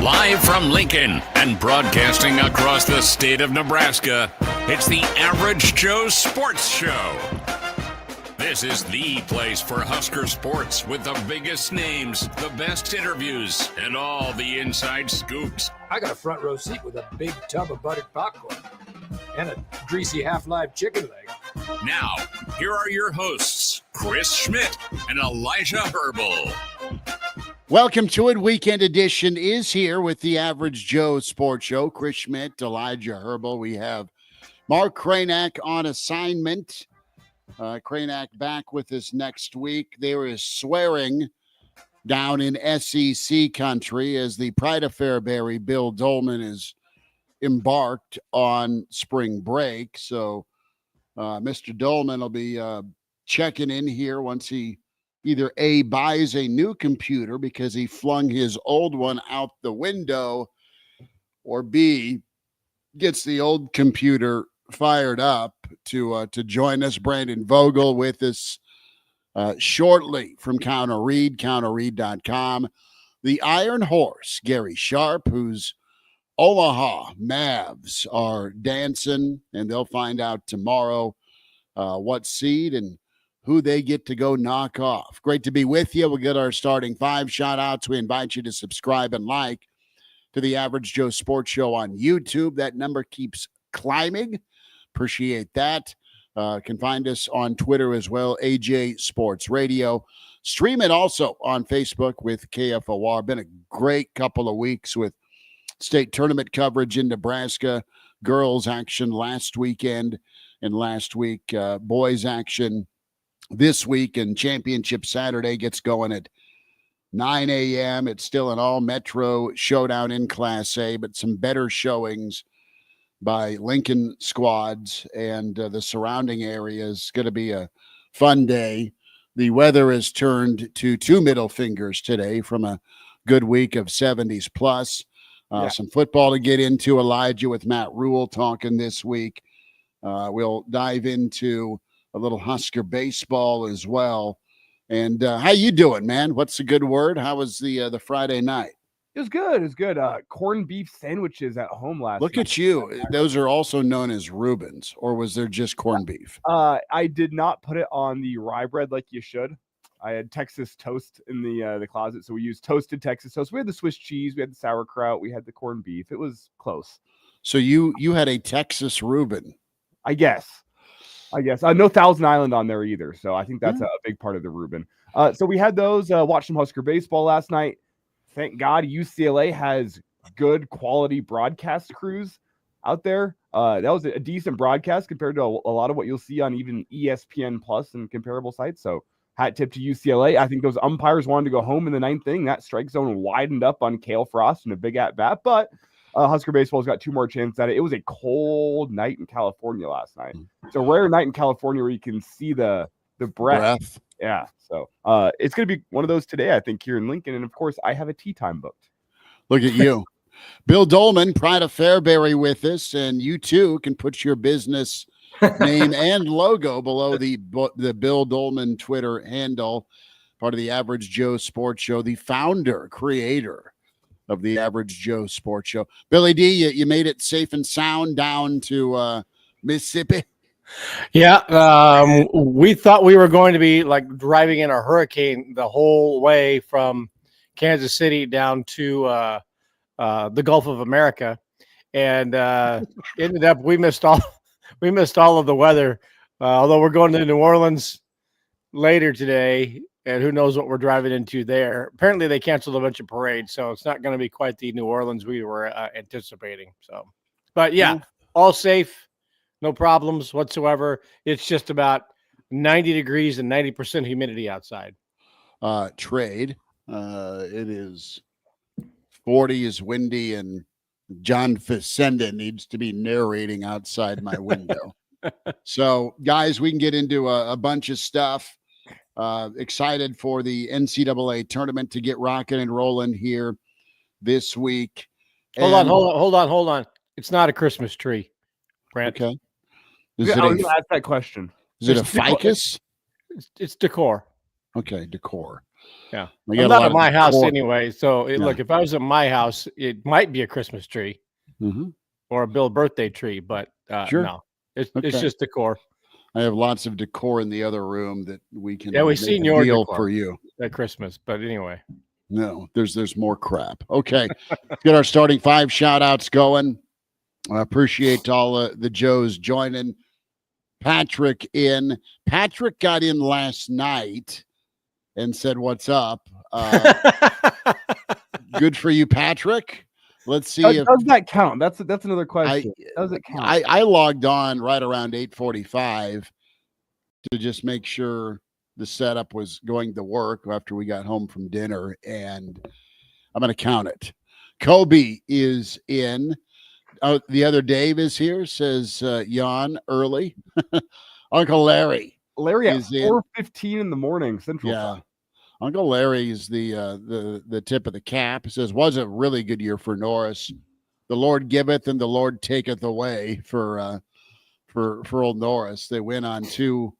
Live from Lincoln and broadcasting across the state of Nebraska, it's the Average Joe Sports Show. This is the place for Husker sports with the biggest names, the best interviews, and all the inside scoops. I got a front row seat with a big tub of buttered popcorn and a greasy half-live chicken leg. Now, here are your hosts, Chris Schmidt and Elijah Herbel. Welcome to it. Weekend edition is here with the Average Joe Sports Show. Chris Schmidt, Elijah Herbel. We have Mark Kranak on assignment. Kranak back with us next week. There is swearing down in SEC country as the Pride of Fairbury, Bill Doleman, is embarked on spring break. So Mr. Doleman will be checking in here once he either A, buys a new computer because he flung his old one out the window, or B, gets the old computer fired up to join us. Brandon Vogel with us shortly from counterread.com. The Iron Horse, Gary Sharp, whose Omaha Mavs are dancing, and they'll find out tomorrow what seed and who they get to go knock off. Great to be with you. We'll get our starting five shout-outs. We invite you to subscribe and like to the Average Joe Sports Show on YouTube. That number keeps climbing. Appreciate that. Can find us on Twitter as well, AJ Sports Radio. Stream it also on Facebook with KFOR. Been a great couple of weeks with state tournament coverage in Nebraska, girls action last weekend, and last week boys action this week, and Championship Saturday gets going at 9 a.m. It's still an all-metro showdown in Class A, but some better showings by Lincoln squads and the surrounding areas. Going to be a fun day. The weather has turned to two middle fingers today from a good week of 70s plus. Some football to get into, Elijah, with Matt Rhule talking this week. We'll dive into a little Husker baseball as well. And how you doing, man? What's a good word? How was the Friday night? It was good. It was good. Corned beef sandwiches at home last night. Look at you. Those are also known as Reubens, or was there just corned beef? I did not put it on the rye bread like you should. I had Texas toast in the closet, so we used toasted Texas toast. We had the Swiss cheese, we had the sauerkraut, we had the corned beef. It was close. So you had a Texas Reuben. I guess. No Thousand Island on there either, so I think that's a big part of the Reuben. So we had those. Watched some Husker baseball last night. Thank God UCLA has good quality broadcast crews out there. That was a decent broadcast compared to a lot of what you'll see on even ESPN Plus and comparable sites. So hat tip to UCLA. I think those umpires wanted to go home in the ninth inning. That strike zone widened up on Cale Frost and a big at-bat, but Husker baseball's got two more chances at it. It was a cold night in California last night. It's a rare night in California where you can see the breath. Yeah. So it's going to be one of those today, I think, here in Lincoln. And of course, I have a tea time booked. Look at you. Bill Doleman, Pride of Fairbury with us. And you too can put your business name and logo below the Bill Doleman Twitter handle, part of the Average Joe Sports Show, the founder, creator of the Average Joe Sports Show. Billy D, you made it safe and sound down to Mississippi. Yeah, we thought we were going to be like driving in a hurricane the whole way from Kansas City down to the Gulf of America, and ended up we missed all of the weather. Although we're going to New Orleans later today, and who knows what we're driving into there. Apparently, they canceled a bunch of parades, so it's not going to be quite the New Orleans we were anticipating. So, but yeah, all safe. No problems whatsoever. It's just about 90 degrees and 90% humidity outside. Trade. It is 40 is windy, and John Facenda needs to be narrating outside my window. So, guys, we can get into a bunch of stuff. Excited for the NCAA tournament to get rocking and rolling here this week. Hold on. It's not a Christmas tree, Brent. Okay. I was going to ask that question. Is it a ficus? It's decor. Okay, decor. Yeah. We got I'm a not lot at of my house decor. anyway. So Yeah. look, if I was at my house, it might be a Christmas tree or a Bill birthday tree, but Sure. no, it's Okay. just decor. I have lots of decor in the other room that we can Yeah, we've make seen a your deal decor for you. at Christmas, but anyway. No, there's more crap. Okay, let's get our starting 5 shout outs going. I appreciate all the Joes joining. Patrick got in last night and said, "What's up?" Good for you, Patrick. Let's see if Does that count? That's another question. Does it count? I logged on right around 8:45 to just make sure the setup was going to work after we got home from dinner, and I'm going to count it. Kobe is in. The other Dave is here, says Jan early. Uncle Larry Larry is at 4:15 in the morning Central Time. Uncle Larry is the tip of the cap. He says, was a really good year for Norris. The Lord giveth and the Lord taketh away for old Norris. They win on 2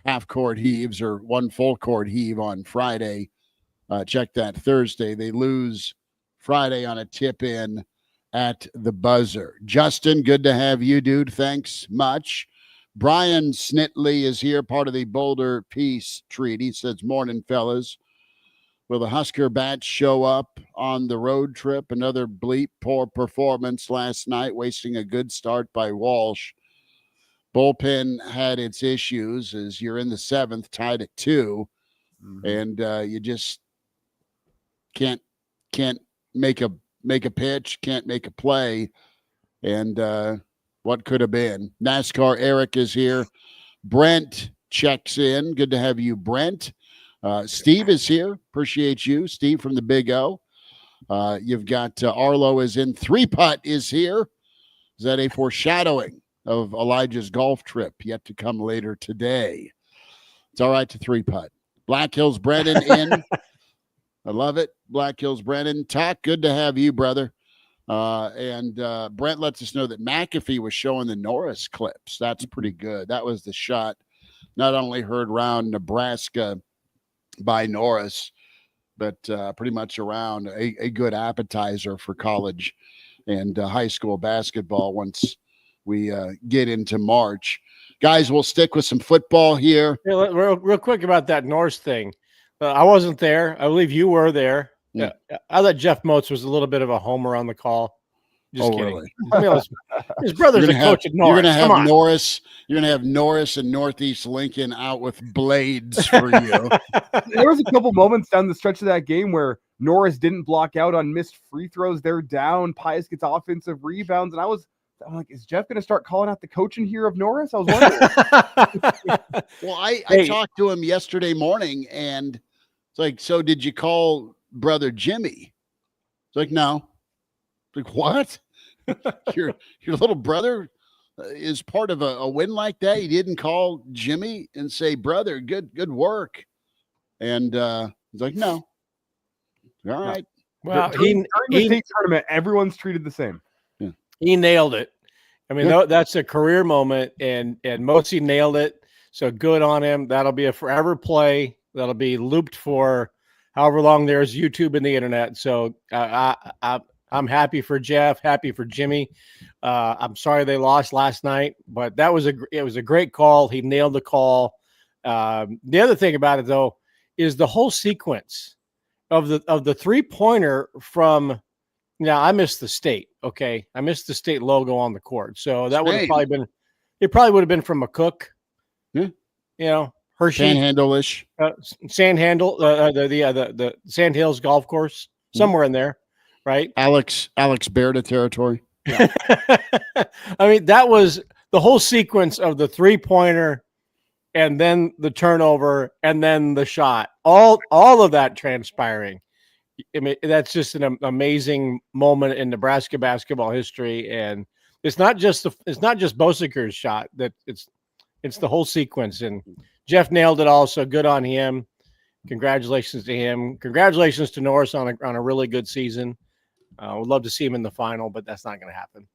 half-court heaves or 1 full-court heave on Friday. Check that Thursday. They lose Friday on a tip-in at the buzzer. Justin, good to have you, dude. Thanks much. Brian Snitley is here, part of the Boulder Peace Treaty. He says, morning, fellas. Will the Husker Bats show up on the road trip? Another bleep poor performance last night, wasting a good start by Walsh. Bullpen had its issues as you're in the 7th, tied at 2, and you just can't make a pitch, can't make a play, and what could have been. NASCAR Eric is here. Brent checks in. Good to have you, Brent. Steve is here. Appreciate you, Steve from the Big O. You've got Arlo is in. 3-putt is here. Is that a foreshadowing of Elijah's golf trip yet to come later today? It's all right to 3-putt. Black Hills Brennan in. I love it. Black Hills Brennan. Tack, good to have you, brother. And Brent lets us know that McAfee was showing the Norris clips. That's pretty good. That was the shot not only heard around Nebraska by Norris, but pretty much around a good appetizer for college and high school basketball once we get into March. Guys, we'll stick with some football here. Yeah, real quick about that Norris thing. I wasn't there. I believe you were there. Yeah. I thought Jeff Moats was a little bit of a homer on the call. Just kidding. Really? I mean, his brother's a coach at Norris. You're gonna have Norris. You're gonna have Norris and Northeast Lincoln out with blades for you. There was a couple moments down the stretch of that game where Norris didn't block out on missed free throws. They're down. Pius gets offensive rebounds, and I'm like, is Jeff going to start calling out the coaching here of Norris? I was wondering. Well, I talked to him yesterday morning, and it's like, so did you call brother Jimmy? It's like, no. It's like, what? your little brother is part of a win like that? You didn't call Jimmy and say, brother, good work. And he's like, no. All right. Well, during the state tournament, everyone's treated the same. He nailed it. I mean, that's a career moment, and Mosi nailed it. So good on him. That'll be a forever play. That'll be looped for however long there's YouTube and the internet. So I'm happy for Jeff, happy for Jimmy. I'm sorry they lost last night, but it was a great call. He nailed the call. The other thing about it though is the whole sequence of the 3-pointer from. Now, I missed the state, okay? I missed the state logo on the court. So that would have probably been – it probably would have been from McCook. Yeah. You know, Hershey. Panhandle-ish. Sandhandle, the Sand Hills Golf Course, somewhere in there, right? Alex Berta territory. Yeah. I mean, that was the whole sequence of the 3-pointer and then the turnover and then the shot. All of that transpiring. I mean, that's just an amazing moment in Nebraska basketball history, and it's not just Boseker's shot. That it's the whole sequence. And Jeff nailed it. Also, good on him. Congratulations to him. Congratulations to Norris on a really good season. Would love to see him in the final, but that's not going to happen.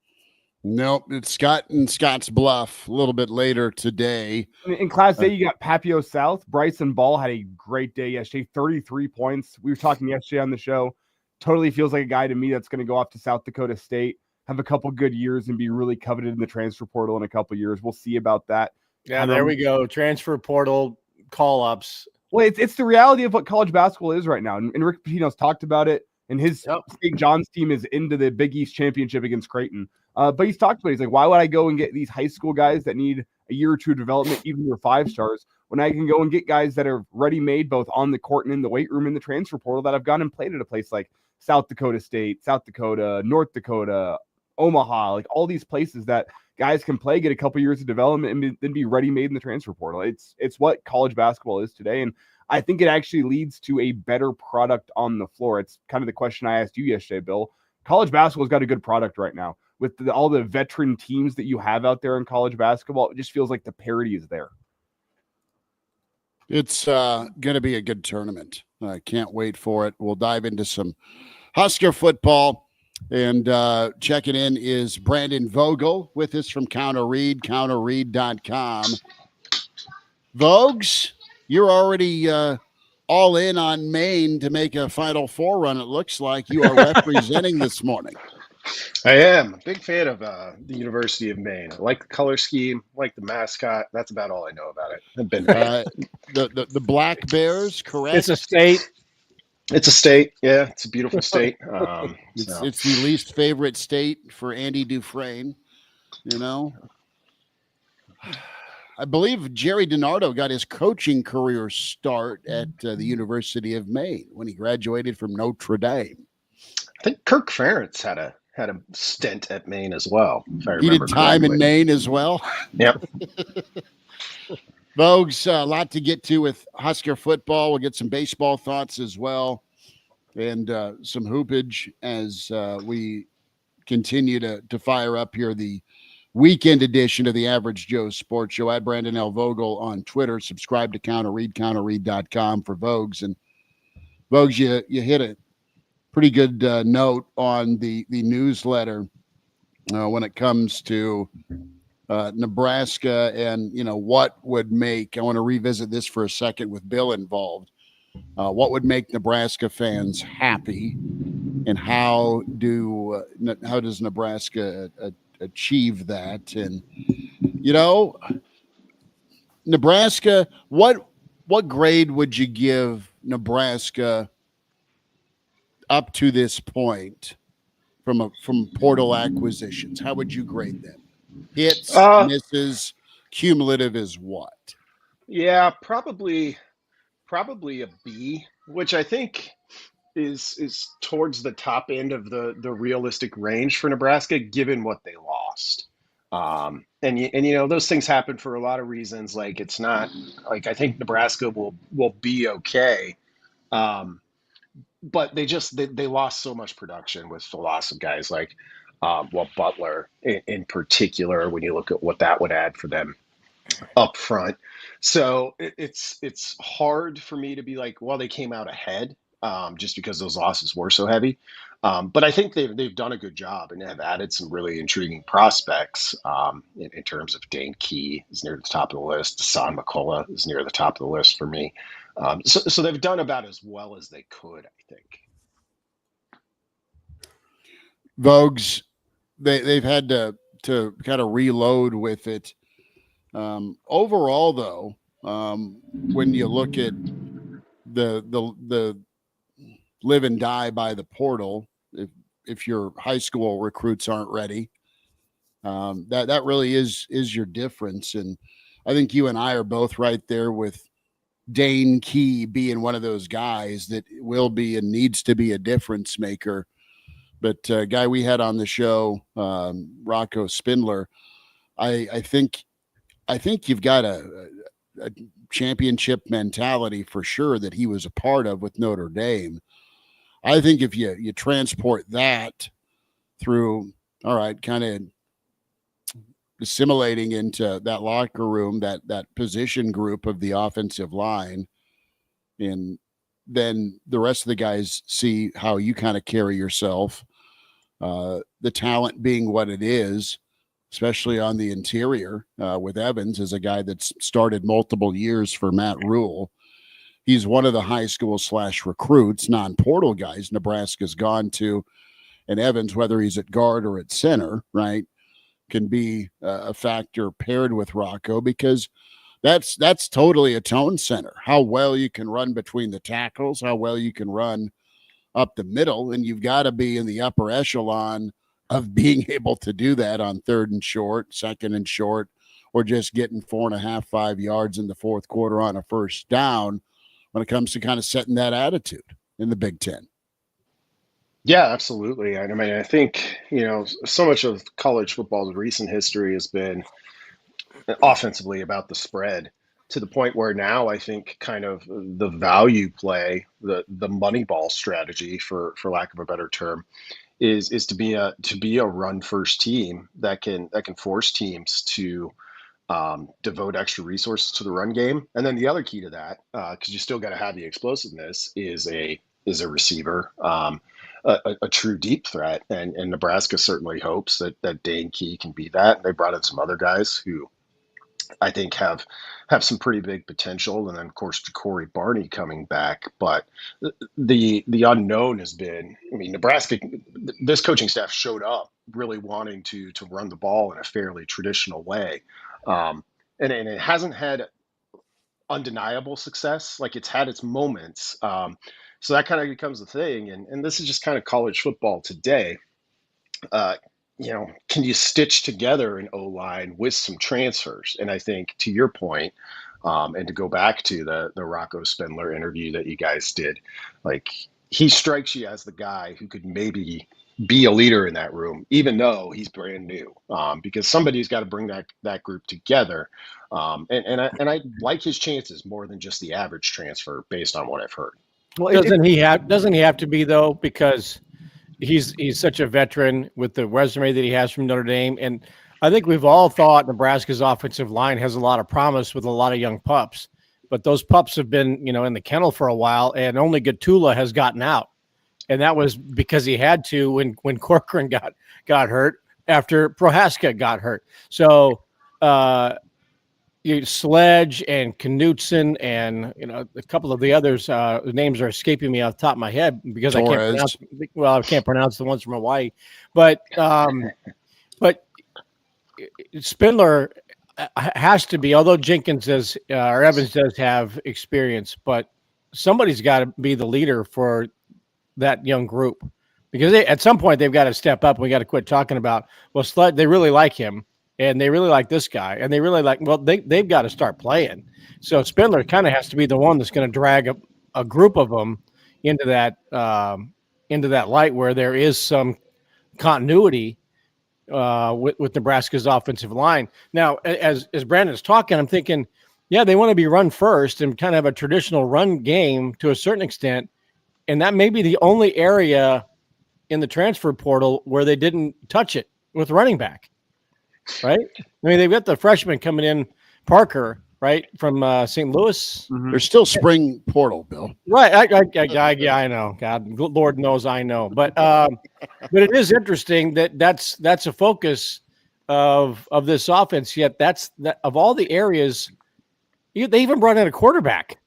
Nope, it's Scott and Scott's Bluff a little bit later today. In Class A, you got Papio South. Bryson Ball had a great day yesterday, 33 points. We were talking yesterday on the show. Totally feels like a guy to me that's going to go off to South Dakota State, have a couple good years, and be really coveted in the transfer portal in a couple years. We'll see about that. Yeah, there we go. Transfer portal call-ups. Well, it's the reality of what college basketball is right now. And Rick Pitino's talked about it, and his St. John's team is into the Big East championship against Creighton. But he's talked about it. He's like, why would I go and get these high school guys that need a year or two of development, even your 5 stars, when I can go and get guys that are ready-made both on the court and in the weight room in the transfer portal that have gone and played at a place like South Dakota State, South Dakota, North Dakota, Omaha, like all these places that guys can play, get a couple years of development, and then be ready-made in the transfer portal. It's what college basketball is today, and I think it actually leads to a better product on the floor. It's kind of the question I asked you yesterday, Bill. College basketball's got a good product right now. With all the veteran teams that you have out there in college basketball, it just feels like the parity is there. It's going to be a good tournament. I can't wait for it. We'll dive into some Husker football. And checking in is Brandon Vogel with us from Counter Read, counterread.com. Vogues, you're already all in on Maine to make a Final Four run, it looks like. You are representing this morning. I am a big fan of the University of Maine. I like the color scheme, I like the mascot. That's about all I know about it. I've been the Black Bears, correct? It's a state. It's a state. Yeah, it's a beautiful state. It's the least favorite state for Andy Dufresne. You know, I believe Jerry DiNardo got his coaching career start at the University of Maine when he graduated from Notre Dame. I think Kirk Ferentz had a stint at Maine as well. If I He remember did time correctly. in Maine as well. Yep. Vogues, a lot to get to with Husker football. We'll get some baseball thoughts as well, and some hoopage as we continue to fire up here the weekend edition of the Average Joe Sports Show. At Brandon L. Vogel on Twitter. Subscribe to Counterread, counterread.com for Vogues. And Vogues, you hit a pretty good note on the newsletter when it comes to Nebraska and, what would make, I want to revisit this for a second with Bill involved, what would make Nebraska fans happy, and how does Nebraska achieve that? And, Nebraska, what grade would you give Nebraska up to this point from portal acquisitions? How would you grade them? Hits, misses, cumulative is what? Yeah, probably a B, which I think is towards the top end of the realistic range for Nebraska, given what they lost. And those things happen for a lot of reasons. Like, it's not like I think Nebraska will be okay. But they lost so much production with the loss of guys like Butler in particular, when you look at what that would add for them up front. So it's hard for me to be like, well, they came out ahead just because those losses were so heavy. But I think they've done a good job and have added some really intriguing prospects in terms of Dane Key is near the top of the list. Hassan McCullough is near the top of the list for me. So they've done about as well as they could, I think. Vogues, they've had to kind of reload with it. Overall, though, when you look at the live and die by the portal, if your high school recruits aren't ready, that really is your difference. And I think you and I are both right there with Dane Key being one of those guys that will be and needs to be a difference maker. But guy we had on the show, Rocco Spindler, I think you've got a championship mentality for sure that he was a part of with Notre Dame. I think if you transport that through, all right, kind of assimilating into that locker room, that position group of the offensive line, and then the rest of the guys see how you kind of carry yourself, the talent being what it is, especially on the interior with Evans as a guy that's started multiple years for Matt Rhule. He's one of the high school / recruits, non-portal guys Nebraska's gone to. And Evans, whether he's at guard or at center, right, can be a factor paired with Rocco, because that's totally a tone center. How well you can run between the tackles, how well you can run up the middle, and you've got to be in the upper echelon of being able to do that on 3rd and short, 2nd and short, or just getting 4.5, 5 yards in the fourth quarter on a first down when it comes to kind of setting that attitude in the Big Ten. Yeah, absolutely. I mean, I think, so much of college football's recent history has been offensively about the spread, to the point where now I think kind of the value play, the money ball strategy, for lack of a better term, is to be a run first team that can force teams to devote extra resources to the run game. And then the other key to that, because you still got to have the explosiveness, is a receiver, a true deep threat. And Nebraska certainly hopes that Dane Key can be that. They brought in some other guys who I think have some pretty big potential, and then of course Ja'Cory Barney coming back. But the unknown has been, I mean, Nebraska, this coaching staff showed up really wanting to run the ball in a fairly traditional way, and it hasn't had undeniable success. Like, it's had its moments, so that kind of becomes the thing. And this is just kind of college football today. Can you stitch together an O-line with some transfers? And I think, to your point, and to go back to the Rocco Spindler interview that you guys did, like, he strikes you as the guy who could maybe be a leader in that room, even though he's brand new, because somebody's got to bring that group together. And I like his chances more than just the average transfer, based on what I've heard. Well, doesn't he have to be, though, because he's such a veteran with the resume that he has from Notre Dame. And I think we've all thought Nebraska's offensive line has a lot of promise with a lot of young pups, but those pups have been, in the kennel for a while, and only Gatula has gotten out. And that was because he had to when Corcoran got hurt after Prohaska got hurt. So Sledge and Knutson and a couple of the others, names are escaping me off the top of my head because Torres. I can't pronounce the ones from Hawaii. But Spindler has to be, although Jenkins does or Evans does have experience, but somebody's got to be the leader for that young group, because at some point they've got to step up. We got to quit talking about, well, Sledge, they really like him. And they really like this guy, and they really like, well, they've got to start playing. So Spindler kind of has to be the one that's going to drag a group of them into that light where there is some continuity with Nebraska's offensive line. Now, as Brandon's talking, I'm thinking, yeah, they want to be run first and kind of have a traditional run game to a certain extent, and that may be the only area in the transfer portal where they didn't touch it with running back. Right? I mean, they've got the freshman coming in, Parker, right, from St. Louis. Mm-hmm. There's still spring portal, Bill. Right. Yeah, I know. God, Lord knows I know. But it is interesting that's a focus of this offense. Yet of all the areas, they even brought in a quarterback.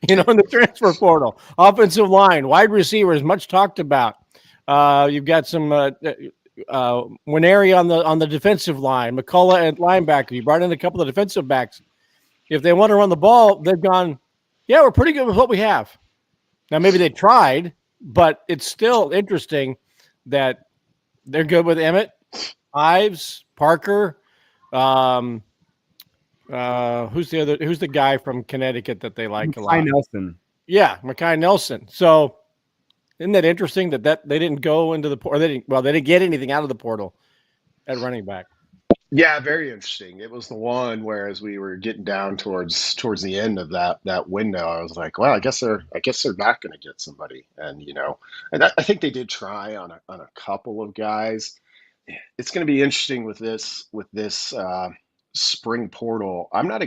In the transfer portal, offensive line, wide receivers, much talked about. You've got some. Winery on the defensive line, McCullough at linebacker. You brought in a couple of defensive backs. If they want to run the ball, they've gone, yeah, we're pretty good with what we have. Now, maybe they tried, but it's still interesting that they're good with Emmett, Ives, Parker. Who's the guy from Connecticut that they like a lot? Nelson. Yeah, Mekhi Nelson. So, isn't that interesting that they didn't go into the portal? They didn't get anything out of the portal at running back. Yeah, very interesting. It was the one where, as we were getting down towards the end of that window, I was like, well, I guess they're not going to get somebody. And I think they did try on a couple of guys. It's going to be interesting with this spring portal. I'm not.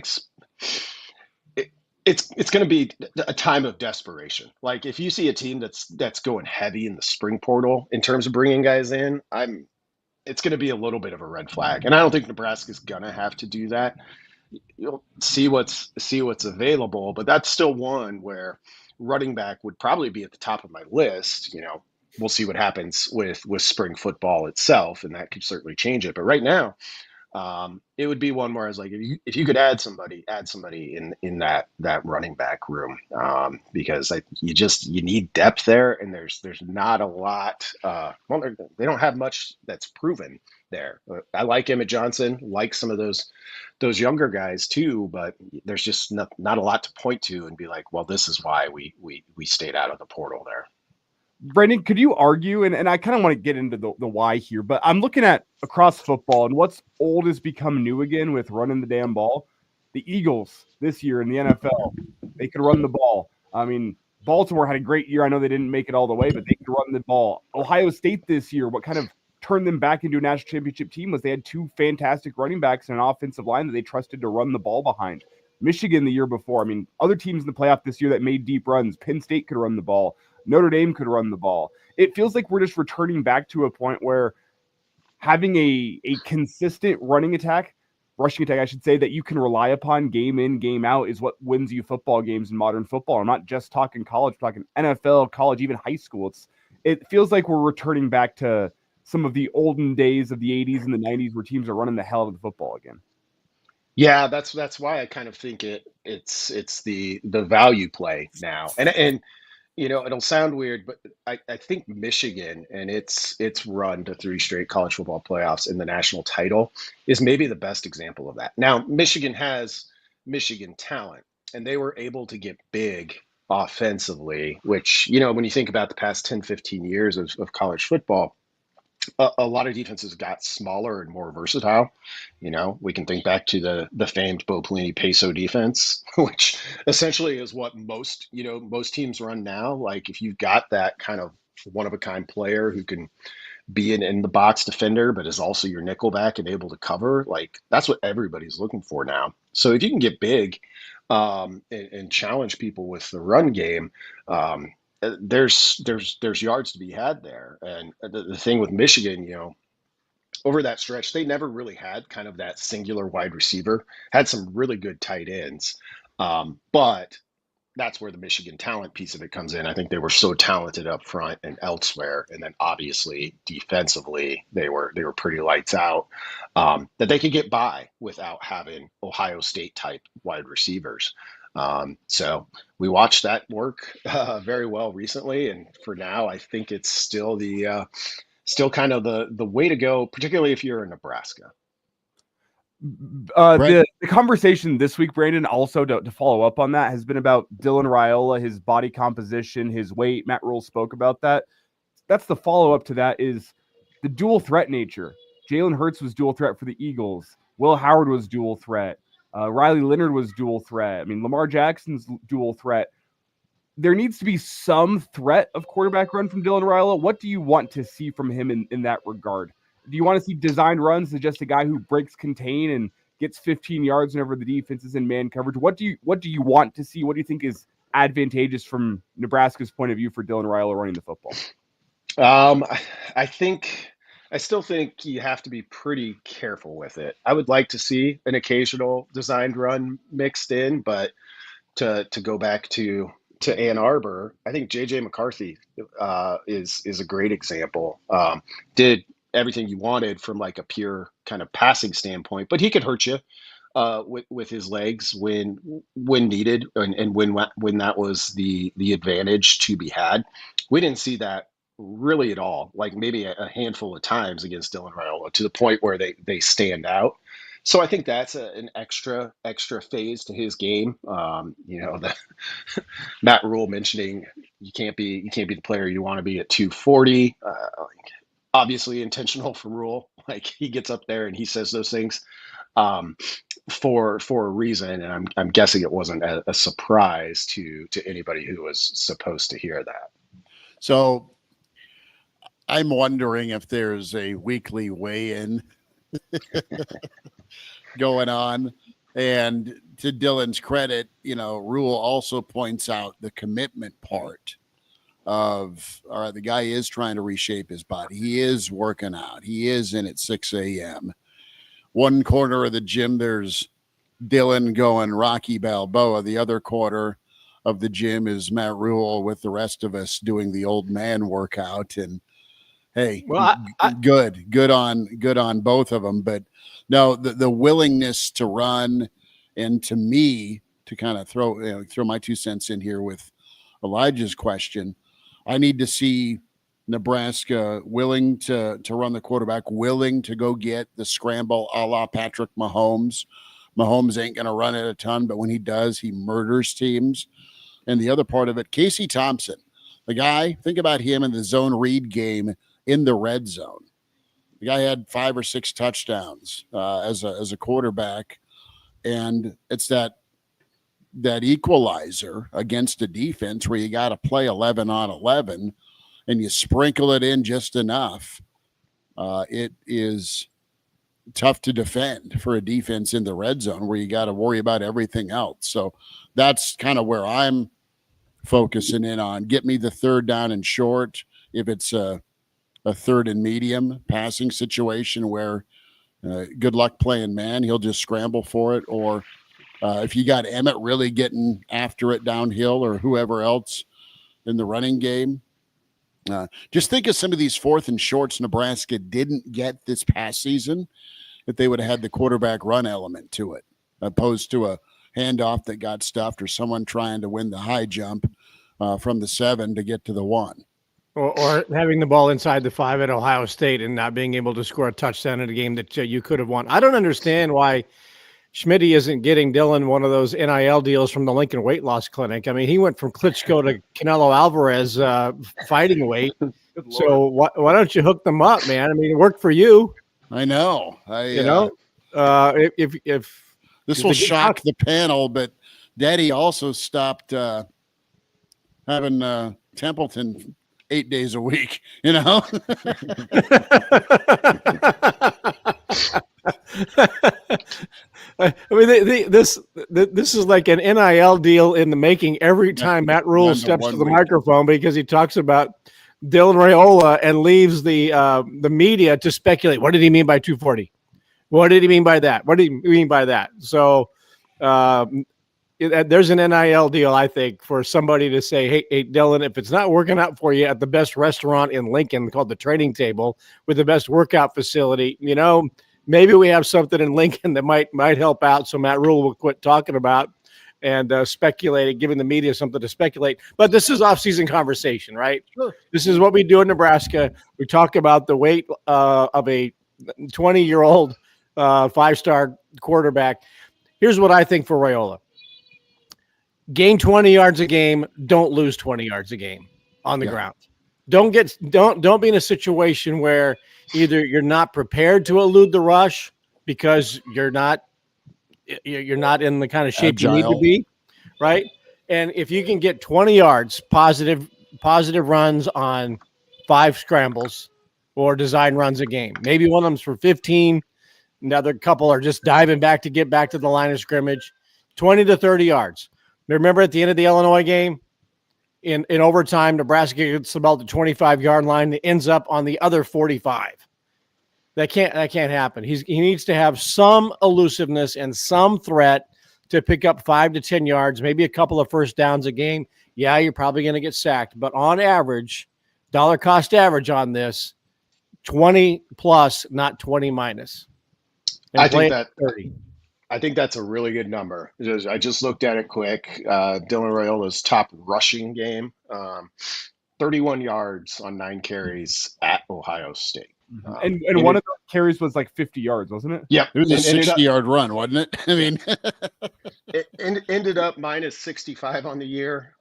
It's going to be a time of desperation. Like, if you see a team that's going heavy in the spring portal in terms of bringing guys in, I'm it's going to be a little bit of a red flag. And I don't think Nebraska's going to have to do that. You'll see what's available, but that's still one where running back would probably be at the top of my list. We'll see what happens with spring football itself, and that could certainly change it. But right now, it would be one where I was like, if you could add somebody in that running back room, because you need depth there, and there's not a lot. They don't have much that's proven there. I like Emmett Johnson, like some of those younger guys too, but there's just not a lot to point to and be like, well, this is why we stayed out of the portal there. Brandon, could you argue, and I kind of want to get into the why here, but I'm looking at across football, and what's old has become new again with running the damn ball. The Eagles this year in the NFL, they could run the ball. I mean, Baltimore had a great year. I know they didn't make it all the way, but they could run the ball. Ohio State this year, what kind of turned them back into a national championship team was they had two fantastic running backs and an offensive line that they trusted to run the ball behind. Michigan the year before, I mean, other teams in the playoff this year that made deep runs. Penn State could run the ball. Notre Dame could run the ball. It feels like we're just returning back to a point where having a consistent rushing attack, I should say, that you can rely upon game in, game out is what wins you football games in modern football. I'm not just talking college, I'm talking NFL, college, even high school. It feels like we're returning back to some of the olden days of the 80s and the 90s where teams are running the hell out of the football again. Yeah, that's why I kind of think it's the value play now. And it'll sound weird, but I think Michigan and its run to 3 straight college football playoffs and the national title is maybe the best example of that. Now, Michigan has Michigan talent, and they were able to get big offensively, which, when you think about the past 10, 15 years of college football, a lot of defenses got smaller and more versatile. We can think back to the famed Bo Pelini Peso defense, which essentially is what most teams run now. Like, if you've got that kind of one of a kind player who can be an in the box defender, but is also your nickelback and able to cover, like, that's what everybody's looking for now. So if you can get big and challenge people with the run game, there's yards to be had there. And the thing with Michigan, over that stretch, they never really had kind of that singular wide receiver. Had some really good tight ends, but that's where the Michigan talent piece of it comes in. I think they were so talented up front and elsewhere, and then obviously defensively they were pretty lights out, that they could get by without having Ohio State type wide receivers. So we watched that work very well recently, and for now, I think it's still kind of the way to go, particularly if you're in Nebraska. The conversation this week, Brandon, also to follow up on that, has been about Dylan Raiola, his body composition, his weight. Matt Rhule spoke about that. That's the follow-up to that is the dual threat nature. Jalen Hurts was dual threat for the Eagles. Will Howard was dual threat. Riley Leonard was dual threat. I mean, Lamar Jackson's dual threat. There needs to be some threat of quarterback run from Dylan Raiola. What do you want to see from him in that regard? Do you want to see designed runs as just a guy who breaks contain and gets 15 yards whenever the defense is in man coverage? What do you want to see? What do you think is advantageous from Nebraska's point of view for Dylan Raiola running the football? I still think you have to be pretty careful with it. I would like to see an occasional designed run mixed in, but to go back to Ann Arbor, I think J.J. McCarthy is a great example. Did everything you wanted from like a pure kind of passing standpoint, but he could hurt you with his legs when needed and when that was the advantage to be had. We didn't see that really at all, like maybe a handful of times against Dylan Raiola, to the point where they stand out. So I think that's an extra phase to his game. The Matt Rhule mentioning you can't be the player you want to be at 240. Obviously intentional from Rhule. Like, he gets up there and he says those things for a reason, and I'm guessing it wasn't a surprise to anybody who was supposed to hear that. So I'm wondering if there's a weekly weigh-in going on. And to Dylan's credit, Rhule also points out the commitment part of, all right, the guy is trying to reshape his body. He is working out. He is in at 6 a.m. One corner of the gym, there's Dylan going Rocky Balboa. The other quarter of the gym is Matt Rhule with the rest of us doing the old man workout. And hey, Well, good on both of them. But no, the willingness to run, and to me, to kind of throw my 2 cents in here with Elijah's question, I need to see Nebraska willing to run the quarterback, willing to go get the scramble a la Patrick Mahomes. Mahomes ain't going to run it a ton, but when he does, he murders teams. And the other part of it, Casey Thompson, the guy, think about him in the zone read game in the red zone. The guy had 5 or 6 touchdowns as a quarterback, and it's that equalizer against a defense where you got to play 11 on 11 and you sprinkle it in just enough. It is tough to defend for a defense in the red zone where you got to worry about everything else. So that's kind of where I'm focusing in on. Get me the third down and short. If it's a third and medium passing situation where good luck playing man, he'll just scramble for it. Or if you got Emmett really getting after it downhill, or whoever else in the running game, just think of some of these 4th and shorts Nebraska didn't get this past season, if they would have had the quarterback run element to it, opposed to a handoff that got stuffed, or someone trying to win the high jump from the 7 to get to the 1. Or having the ball inside the 5 at Ohio State and not being able to score a touchdown in a game that you could have won. I don't understand why Schmidt isn't getting Dylan one of those NIL deals from the Lincoln Weight Loss Clinic. I mean, he went from Klitschko to Canelo Alvarez fighting weight. So why don't you hook them up, man? I mean, it worked for you. I know. If this will shock the panel, but Daddy also stopped having Templeton 8 days a week, you know? I mean, this is like an NIL deal in the making every time Matt Rhule steps to the microphone, because he talks about Dylan Raiola and leaves the media to speculate. What did he mean by 240? What did he mean by that? What did he mean by that? So there's an NIL deal, I think, for somebody to say, hey, Dylan, if it's not working out for you at the best restaurant in Lincoln called the Training Table with the best workout facility, maybe we have something in Lincoln that might help out. So Matt Rhule will quit talking about and speculating, giving the media something to speculate. But this is off-season conversation, right? Sure. This is what we do in Nebraska. We talk about the weight of a 20-year-old 5-star quarterback. Here's what I think for Raiola. Gain 20 yards a game. Don't lose 20 yards a game on the ground. Don't be in a situation where either you're not prepared to elude the rush because you're not in the kind of shape Agile. You need to be, right? And if you can get 20 yards, positive runs on 5 scrambles or design runs a game, maybe one of them's for 15, another couple are just diving back to get back to the line of scrimmage, 20 to 30 yards. Remember at the end of the Illinois game, in overtime, Nebraska gets about the 25-yard line that ends up on the other 45. That can't happen. He needs to have some elusiveness and some threat to pick up 5 to 10 yards, maybe a couple of first downs a game. Yeah, you're probably going to get sacked, but on average, dollar cost average on this, 20 plus, not 20 minus. I think that's a really good number. I just looked at it quick. Dylan Raiola's top rushing game, 31 yards on 9 carries at Ohio State. And one of those carries was like 50 yards, wasn't it? Yep. It was a 60-yard run, wasn't it? I mean, it ended up minus 65 on the year.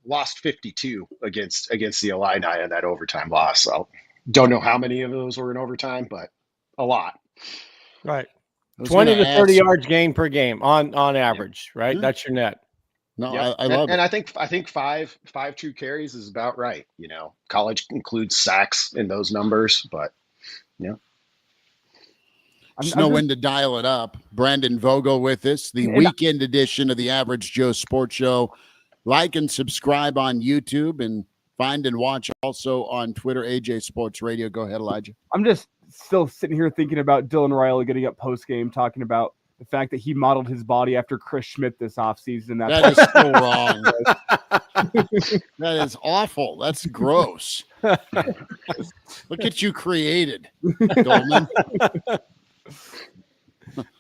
Lost 52 against the Illini in that overtime loss. So don't know how many of those were in overtime, but a lot. Right. 20 to 30 yards gain per game on average, right? Yeah. That's your net. No, yeah. I love it. And I think five true carries is about right. College includes sacks in those numbers, but just know when to dial it up. Brandon Vogel with us, the weekend edition of the Average Joe Sports Show. Like and subscribe on YouTube and Find and watch also on Twitter, AJ Sports Radio. Go ahead, Elijah. I'm just still sitting here thinking about Dylan Rhule getting up post game, talking about the fact that he modeled his body after Chris Schmidt this offseason. That is so wrong. That is awful. That's gross. Look at you created, Doleman.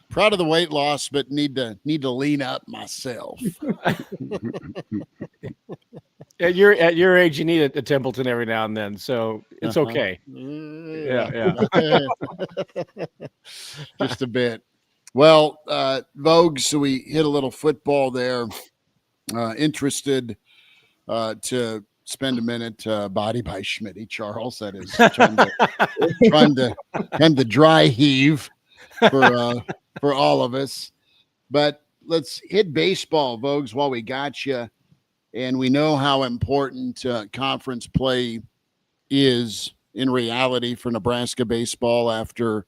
Proud of the weight loss, but need to lean up myself. At your age, you need a Templeton every now and then, so it's okay. Yeah. Just a bit. Well, Vogue, so we hit a little football there. Interested to spend a minute body by Schmidt, Charles. That is trying to dry heave for all of us. But let's hit baseball, Vogues, while we got you. And we know how important conference play is in reality for Nebraska baseball after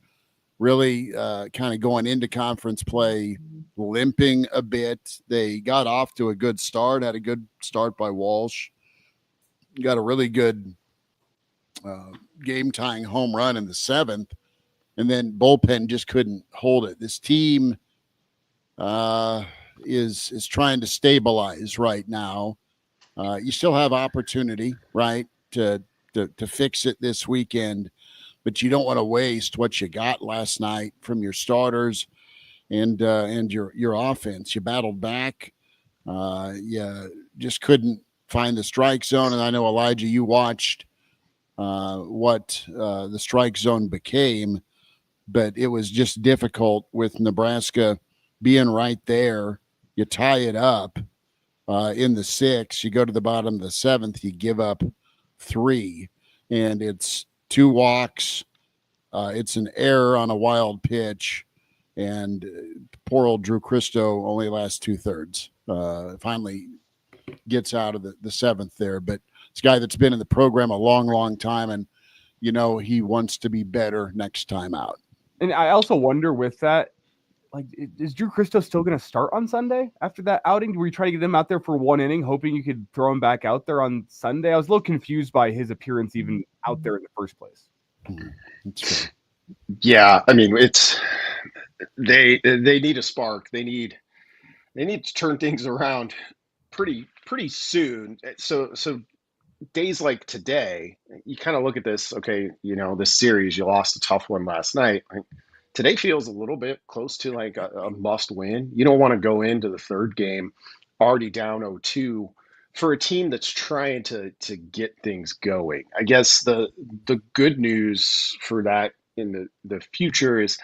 really kind of going into conference play, limping a bit. They got off to a good start, had a good start by Walsh. Got a really good game-tying home run in the 7th, and then bullpen just couldn't hold it. This team is trying to stabilize right now. You still have opportunity, right, to fix it this weekend, but you don't want to waste what you got last night from your starters and your offense. You battled back. You just couldn't find the strike zone. And I know, Elijah, you watched what the strike zone became, but it was just difficult with Nebraska being right there. You tie it up in the 6th. You go to the bottom of the 7th. You give up 3, and it's 2 walks. It's an error on a wild pitch, and poor old Drew Christo only lasts 2/3. Finally gets out of the 7th there, but it's a guy that's been in the program a long, long time, and he wants to be better next time out. And I also wonder with that, like, is Drew Christo still going to start on Sunday after that outing? Were you trying to get him out there for 1 inning, hoping you could throw him back out there on Sunday? I was a little confused by his appearance even out there in the first place. Yeah, I mean, it's they need a spark. They need to turn things around pretty soon. So days like today, you kind of look at this. Okay, this series, you lost a tough one last night. Today feels a little bit close to like a must win. You don't want to go into the 3rd game already down 0-2 for a team that's trying to get things going. I guess the good news for that in the future is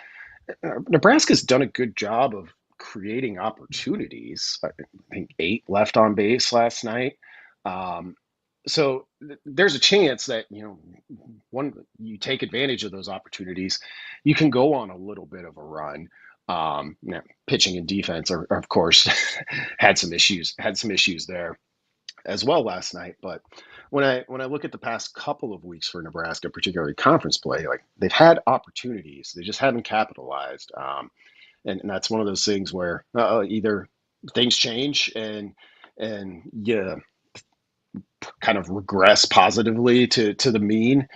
Nebraska's done a good job of creating opportunities. I think 8 left on base last night. So there's a chance that, when you take advantage of those opportunities, you can go on a little bit of a run. Pitching and defense are of course, had some issues there as well last night. But when I look at the past couple of weeks for Nebraska, particularly conference play, like they've had opportunities, they just haven't capitalized. And that's one of those things where either things change and you kind of regress positively to the mean,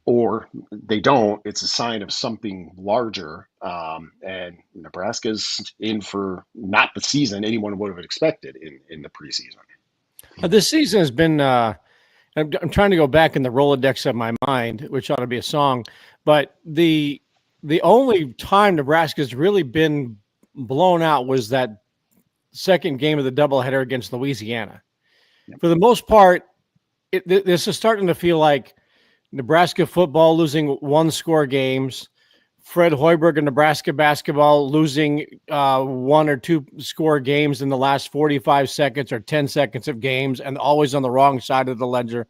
or they don't. It's a sign of something larger. And Nebraska's in for not the season anyone would have expected in the preseason. This season has been I'm trying to go back in the Rolodex of my mind, which ought to be a song, but the only time Nebraska's really been blown out was that 2nd game of the doubleheader against Louisiana. For the most part, this is starting to feel like Nebraska football losing 1-score games, Fred Hoiberg and Nebraska basketball losing 1 or 2-score games in the last 45 seconds or 10 seconds of games, and always on the wrong side of the ledger.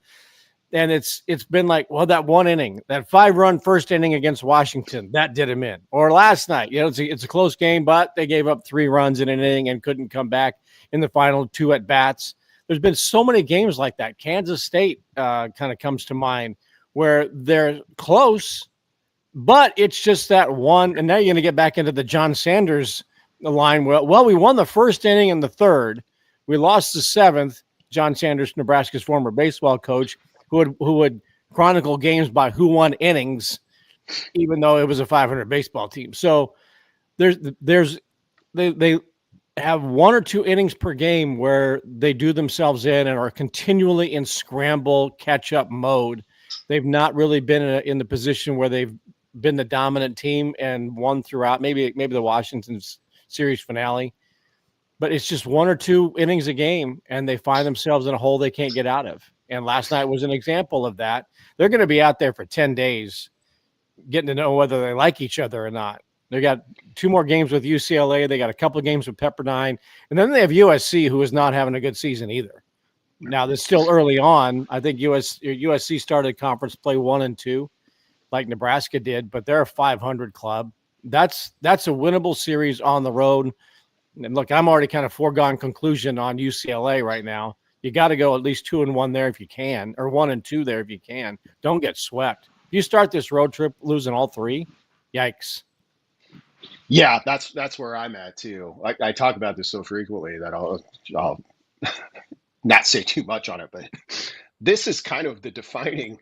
And it's been like, well, that 1 inning, that 5-run first inning against Washington, that did him in. Or last night, it's a close game, but they gave up 3 runs in an inning and couldn't come back in the final 2 at bats. There's been so many games like that. Kansas State kind of comes to mind where they're close, but it's just that one. And now you're going to get back into the John Sanders line. Well, we won the 1st inning and the 3rd. We lost the 7th. John Sanders, Nebraska's former baseball coach, who would chronicle games by who won innings, even though it was a 500 baseball team. So they have 1 or 2 innings per game where they do themselves in and are continually in scramble catch up mode. They've not really been in the position where they've been the dominant team and won throughout. Maybe the Washington series finale, but it's just 1 or 2 innings a game, and they find themselves in a hole they can't get out of. And last night was an example of that. They're going to be out there for 10 days, getting to know whether they like each other or not. They got 2 more games with UCLA. They got a couple of games with Pepperdine, and then they have USC, who is not having a good season either. Now, this is still early on. I think USC started conference play 1 and 2, like Nebraska did, but they're a 500 club. That's a winnable series on the road. And look, I'm already kind of foregone conclusion on UCLA right now. You got to go at least 2-1 there if you can, or 1 and 2 there if you can. Don't get swept. If you start this road trip losing all 3, yikes. Yeah, that's where I'm at too. I talk about this so frequently that I'll not say too much on it, but this is kind of the defining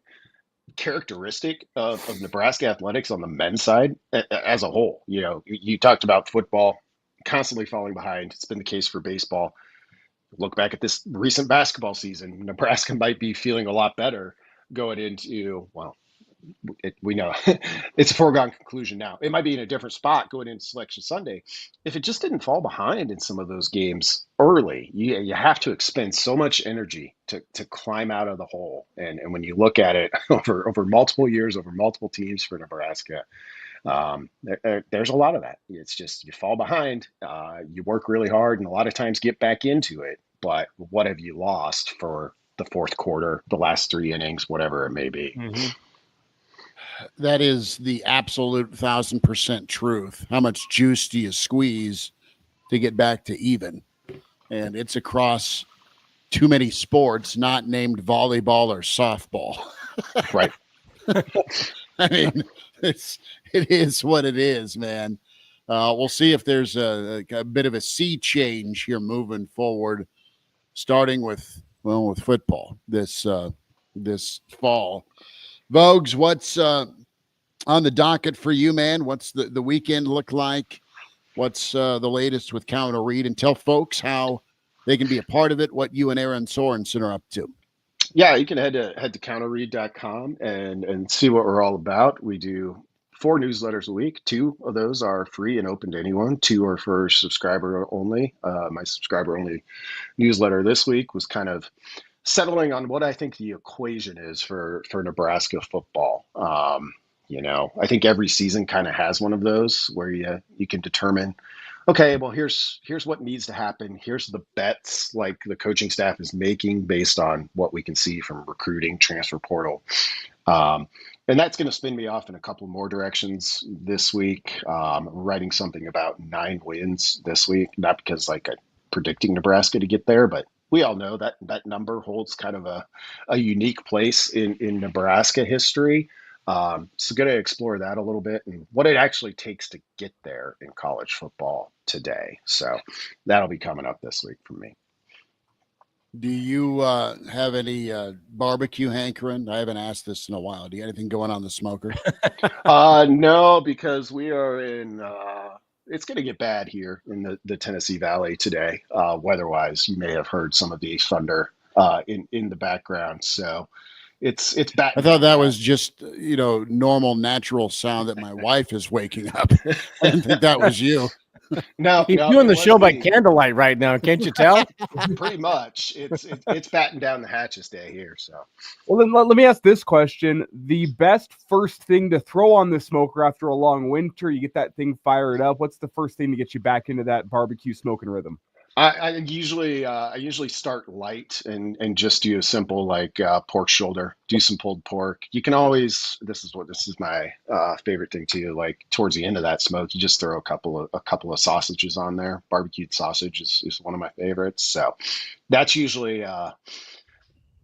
characteristic of Nebraska athletics on the men's side as a whole. You know, you talked about football constantly falling behind. It's been the case for baseball. Look back at this recent basketball season. Nebraska might be feeling a lot better going into, well, we know it's a foregone conclusion now. It might be in a different spot going into Selection Sunday. If it just didn't fall behind in some of those games early, you have to expend so much energy to climb out of the hole. And when you look at it over multiple years, over multiple teams for Nebraska, there's a lot of that. It's just you fall behind, you work really hard, and a lot of times get back into it. But what have you lost for the fourth quarter, the last 3 innings, whatever it may be? Mm-hmm. That is the absolute 1,000% truth. How much juice do you squeeze to get back to even? And it's across too many sports not named volleyball or softball. Right. I mean, it is what it is, man. We'll see if there's a bit of a sea change here moving forward, starting with football this fall. Vogues, what's on the docket for you, man? What's the weekend look like? What's the latest with Counter Read? And tell folks how they can be a part of it, what you and Aaron Sorensen are up to. Yeah, you can head to counterread.com and see what we're all about. We do 4 newsletters a week. 2 of those are free and open to anyone. 2 are for subscriber only. My subscriber only newsletter this week was kind of settling on what I think the equation is for Nebraska football. You know, I think every season kind of has one of those where you can determine, okay, well, here's what needs to happen. Here's the bets like the coaching staff is making based on what we can see from recruiting, transfer portal. And that's going to spin me off in a couple more directions this week. Writing something about 9 wins this week, not because I'm predicting Nebraska to get there, but we all know that number holds kind of a unique place in Nebraska history. So going to explore that a little bit and what it actually takes to get there in college football today. So that'll be coming up this week for me. Do you have any barbecue hankering? I haven't asked this in a while. Do you have anything going on the smoker? No, because we are in it's going to get bad here in the Tennessee Valley today. Weather-wise, you may have heard some of the thunder in the background. So it's bad. I thought that was just, normal, natural sound that my wife is waking up. I didn't think that was you. No, he's doing the show by candlelight right now. Can't you tell? Pretty much. It's batten down the hatches day here. So, well, then let me ask this question: the best first thing to throw on the smoker after a long winter, you get that thing fired up. What's the first thing to get you back into that barbecue smoking rhythm? I usually start light and just do a simple pork shoulder, do some pulled pork. You can always, this is my favorite thing too, towards the end of that smoke, you just throw a couple of sausages on there. Barbecued sausage is one of my favorites. So that's usually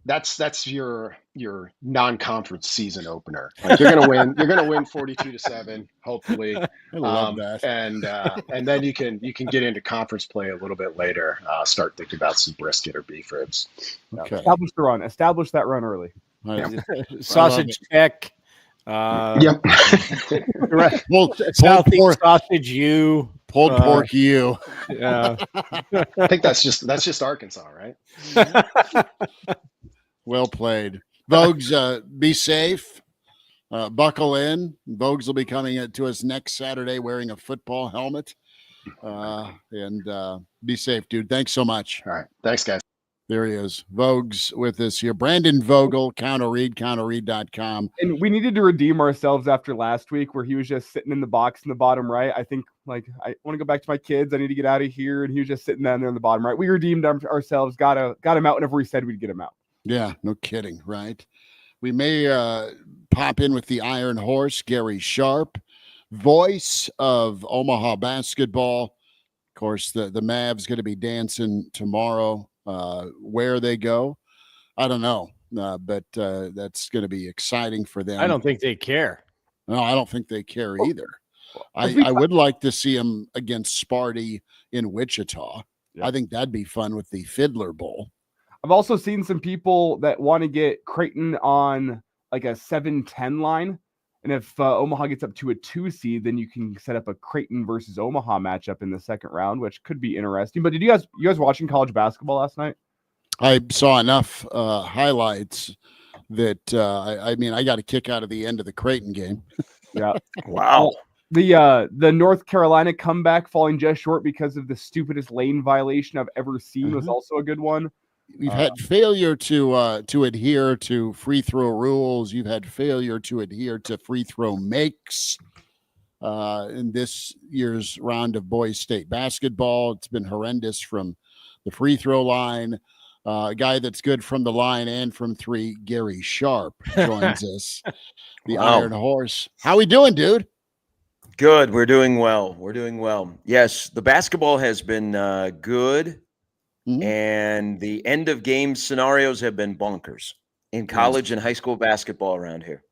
That's your non-conference season opener. Like you're gonna win 42-7, hopefully. I love that. And then you can get into conference play a little bit later. Start thinking about some brisket or beef ribs. Okay. Establish the run. Establish that run early. Sausage check. Yep. Pulled Southeast pork, sausage, you. pulled pork, you. Yeah. I think that's just Arkansas, right? Well played. Vogues, be safe. Buckle in. Vogues will be coming to us next Saturday wearing a football helmet. And be safe, dude. Thanks so much. All right. Thanks, guys. There he is. Vogues with us here. Brandon Vogel, counterread.com. And we needed to redeem ourselves after last week where he was just sitting in the box in the bottom right. I think, I want to go back to my kids. I need to get out of here. And he was just sitting down there in the bottom right. We redeemed ourselves, got him out whenever we said we'd get him out. Yeah, no kidding, right? We may pop in with the Iron Horse, Gary Sharp, voice of Omaha basketball. Of course, the Mavs going to be dancing tomorrow. Where they go, I don't know, but that's going to be exciting for them. I don't think they care. No, I don't think they care either. I would like to see them against Sparty in Wichita. Yeah. I think that'd be fun with the Fiddler Bowl. I've also seen some people that want to get Creighton on like a 7-10 line. And if Omaha gets up to a 2 seed, then you can set up a Creighton versus Omaha matchup in the second round, which could be interesting. But did you guys watching college basketball last night? I saw enough highlights that I got a kick out of the end of the Creighton game. Yeah. Wow. The North Carolina comeback falling just short because of the stupidest lane violation I've ever seen was also a good one. We've had failure to adhere to free throw rules. You've had failure to adhere to free throw makes in this year's round of boys state basketball. It's been horrendous from the free throw line. A guy that's good from the line and from three, Gary Sharp, joins us. The Iron Horse. How we doing, dude? Good. We're doing well. Yes, the basketball has been good. Mm-hmm. And the end of game scenarios have been bonkers in college and high school basketball around here.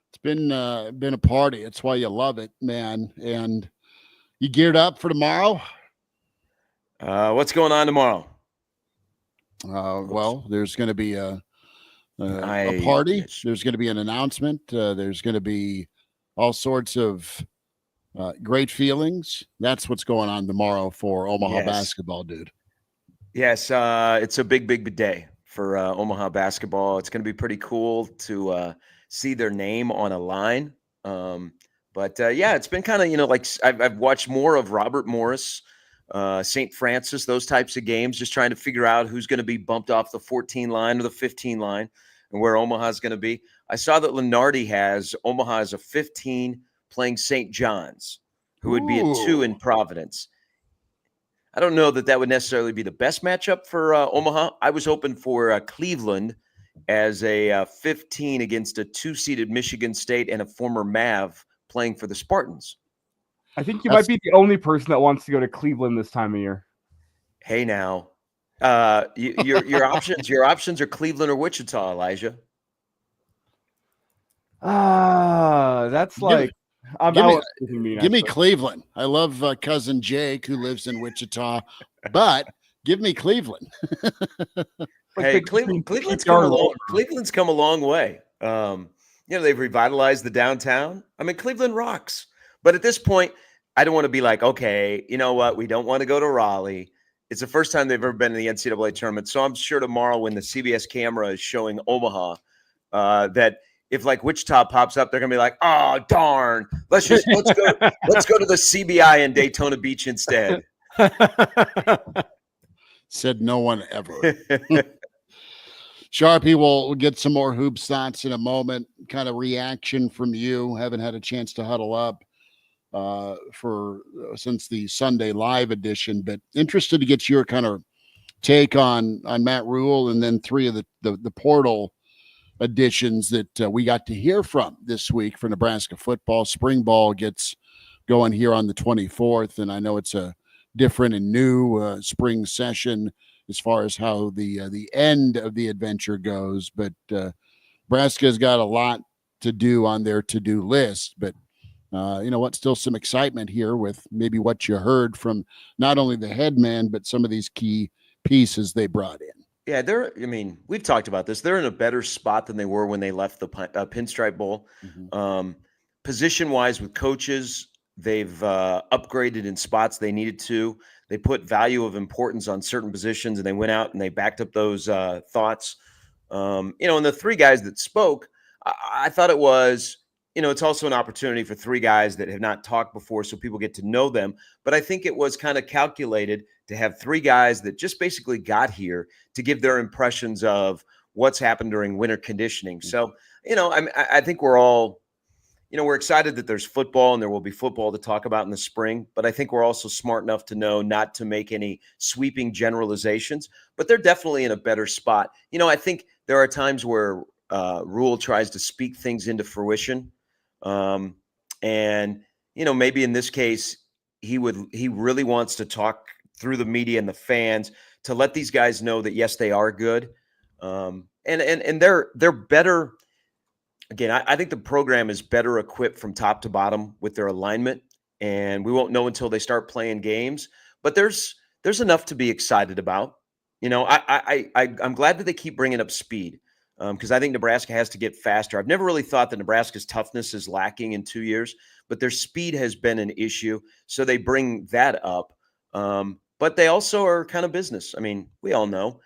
It's been a party. That's why you love it, man. And you geared up for tomorrow? What's going on tomorrow? Well, there's going to be a party. There's going to be an announcement. There's going to be all sorts of great feelings. That's what's going on tomorrow for Omaha basketball, dude. Yes, it's a big day for Omaha basketball. It's going to be pretty cool to see their name on a line. But it's been kind of, like I've watched more of Robert Morris, St. Francis, those types of games, just trying to figure out who's going to be bumped off the 14 line or the 15 line and where Omaha's going to be. I saw that Lenardi has Omaha as a 15 playing St. John's, who would be a 2 in Providence. I don't know that would necessarily be the best matchup for Omaha. I was hoping for Cleveland as a 15 against a 2-seeded Michigan State and a former Mav playing for the Spartans. I think you might be the only person that wants to go to Cleveland this time of year. Hey, now, your options are Cleveland or Wichita, Elijah. That's like. Give me Cleveland. I love cousin Jake who lives in Wichita, but give me Cleveland. Hey, Cleveland's come a long way. They've revitalized the downtown. I mean, Cleveland rocks. But at this point, I don't want to be like, okay, you know what? We don't want to go to Raleigh. It's the first time they've ever been in the NCAA tournament. So I'm sure tomorrow when the CBS camera is showing Omaha that if like Wichita pops up, they're gonna be like, "Oh darn, let's go to the CBI in Daytona Beach instead." Said no one ever. Sharpie, we'll get some more hoops thoughts in a moment. Kind of reaction from you. Haven't had a chance to huddle up since the Sunday live edition, but interested to get your kind of take on Matt Rhule and then three of the portal additions that we got to hear from this week for Nebraska football. Spring ball gets going here on the 24th, and I know it's a different and new spring session as far as how the end of the adventure goes. But Nebraska's got a lot to do on their to-do list. But you know what? Still some excitement here with maybe what you heard from not only the head man, but some of these key pieces they brought in. Yeah, I mean, we've talked about this. They're in a better spot than they were when they left the Pinstripe Bowl. Mm-hmm. Position-wise with coaches, they've upgraded in spots they needed to. They put value of importance on certain positions, and they went out and they backed up those thoughts. And the three guys that spoke, I thought it was, it's also an opportunity for three guys that have not talked before so people get to know them. But I think it was kind of calculated to have three guys that just basically got here to give their impressions of what's happened during winter conditioning. So, I think we're all, we're excited that there's football and there will be football to talk about in the spring. But I think we're also smart enough to know not to make any sweeping generalizations. But they're definitely in a better spot. I think there are times where Rhule tries to speak things into fruition. Maybe in this case, he really wants to talk through the media and the fans to let these guys know that, yes, they are good. And they're better. Again, I think the program is better equipped from top to bottom with their alignment, and we won't know until they start playing games, but there's enough to be excited about. I'm glad that they keep bringing up speed. Because I think Nebraska has to get faster. I've never really thought that Nebraska's toughness is lacking in 2 years, but their speed has been an issue. So they bring that up. But they also are kind of business. I mean, we all know,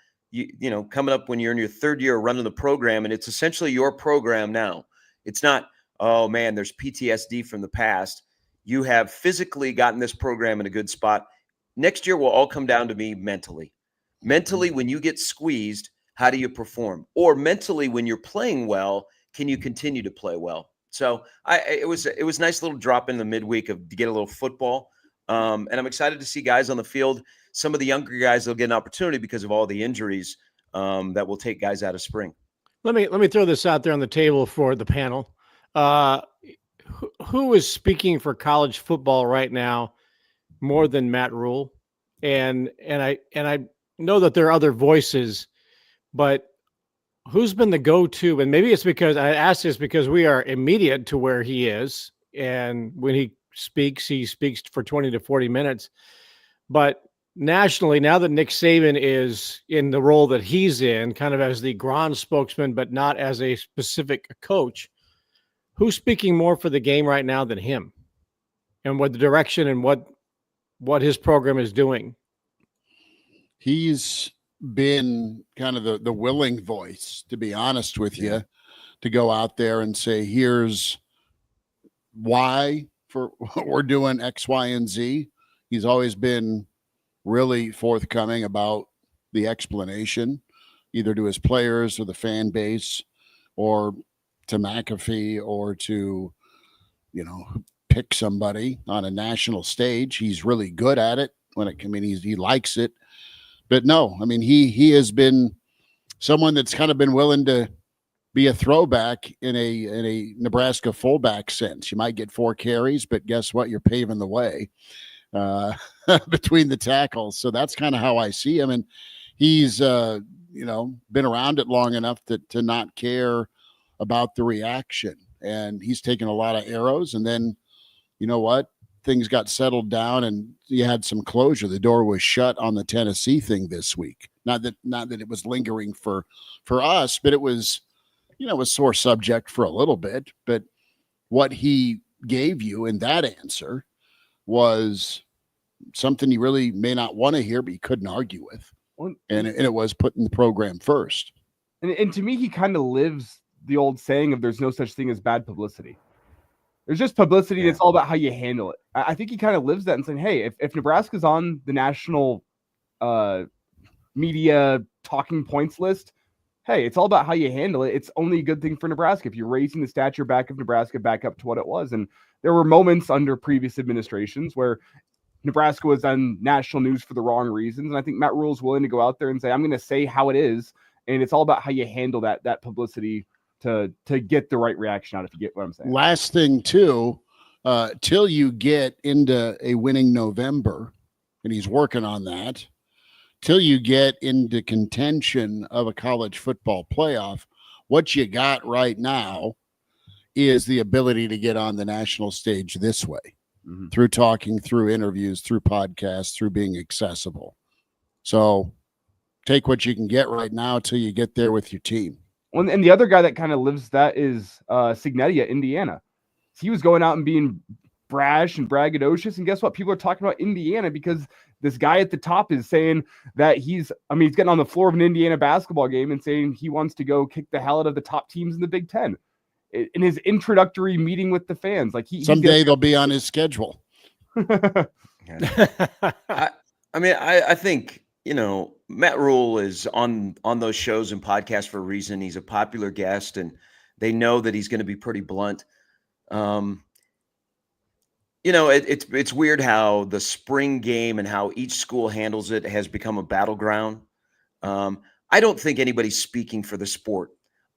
coming up when you're in your third year running the program, and it's essentially your program now. It's not, oh, man, there's PTSD from the past. You have physically gotten this program in a good spot. Next year will all come down to me mentally. Mentally, when you get squeezed, how do you perform? Or mentally, when you're playing well, can you continue to play well? So it was a nice little drop in the midweek to get a little football. And I'm excited to see guys on the field. Some of the younger guys will get an opportunity because of all the injuries that will take guys out of spring. Let me throw this out there on the table for the panel. Who is speaking for college football right now more than Matt Rhule? And I know that there are other voices, but who's been the go-to? And maybe it's because I asked this because we are immediate to where he is. And when he speaks for 20 to 40 minutes. But nationally, now that Nick Saban is in the role that he's in, kind of as the grand spokesman, but not as a specific coach, who's speaking more for the game right now than him? And what the direction and what his program is doing? He's been kind of the willing voice, to be honest with you, to go out there and say, here's why for we're doing X, Y, and Z. He's always been really forthcoming about the explanation, either to his players or the fan base or to McAfee or to, pick somebody on a national stage. He's really good at it he likes it. But no, he has been someone that's kind of been willing to be a throwback in a Nebraska fullback sense. You might get 4 carries, but guess what? You're paving the way between the tackles. So that's kind of how I see him. And he's, been around it long enough to not care about the reaction. And he's taken a lot of arrows. And then, you know what? Things got settled down and you had some closure. The door was shut on the Tennessee thing this week. Not that it was lingering for us, but it was, a sore subject for a little bit. But what he gave you in that answer was something you really may not want to hear, but you couldn't argue with. And it was putting the program first. And to me, he kind of lives the old saying of there's no such thing as bad publicity. There's just publicity, and it's all about how you handle it. I think he kind of lives that and saying, hey, if Nebraska's on the national media talking points list, hey, it's all about how you handle it. It's only a good thing for Nebraska if you're raising the stature back of Nebraska back up to what it was. And there were moments under previous administrations where Nebraska was on national news for the wrong reasons. And I think Matt Rhule is willing to go out there and say, I'm going to say how it is. And it's all about how you handle that publicity to get the right reaction out, if you get what I'm saying. Last thing, too, till you get into a winning November, and he's working on that, till you get into contention of a college football playoff, what you got right now is the ability to get on the national stage this way, through talking, through interviews, through podcasts, through being accessible. So take what you can get right now till you get there with your team. Well, and the other guy that kind of lives that is Signetti at Indiana. He was going out and being brash and braggadocious, and guess what? People are talking about Indiana because this guy at the top is saying that he's getting on the floor of an Indiana basketball game and saying he wants to go kick the hell out of the top teams in the Big Ten. In his introductory meeting with the fans, like someday they'll be on his schedule. I think, Matt Rhule is on those shows and podcasts for a reason. He's a popular guest, and they know that he's going to be pretty blunt. It's weird how the spring game and how each school handles it has become a battleground. I don't think anybody's speaking for the sport.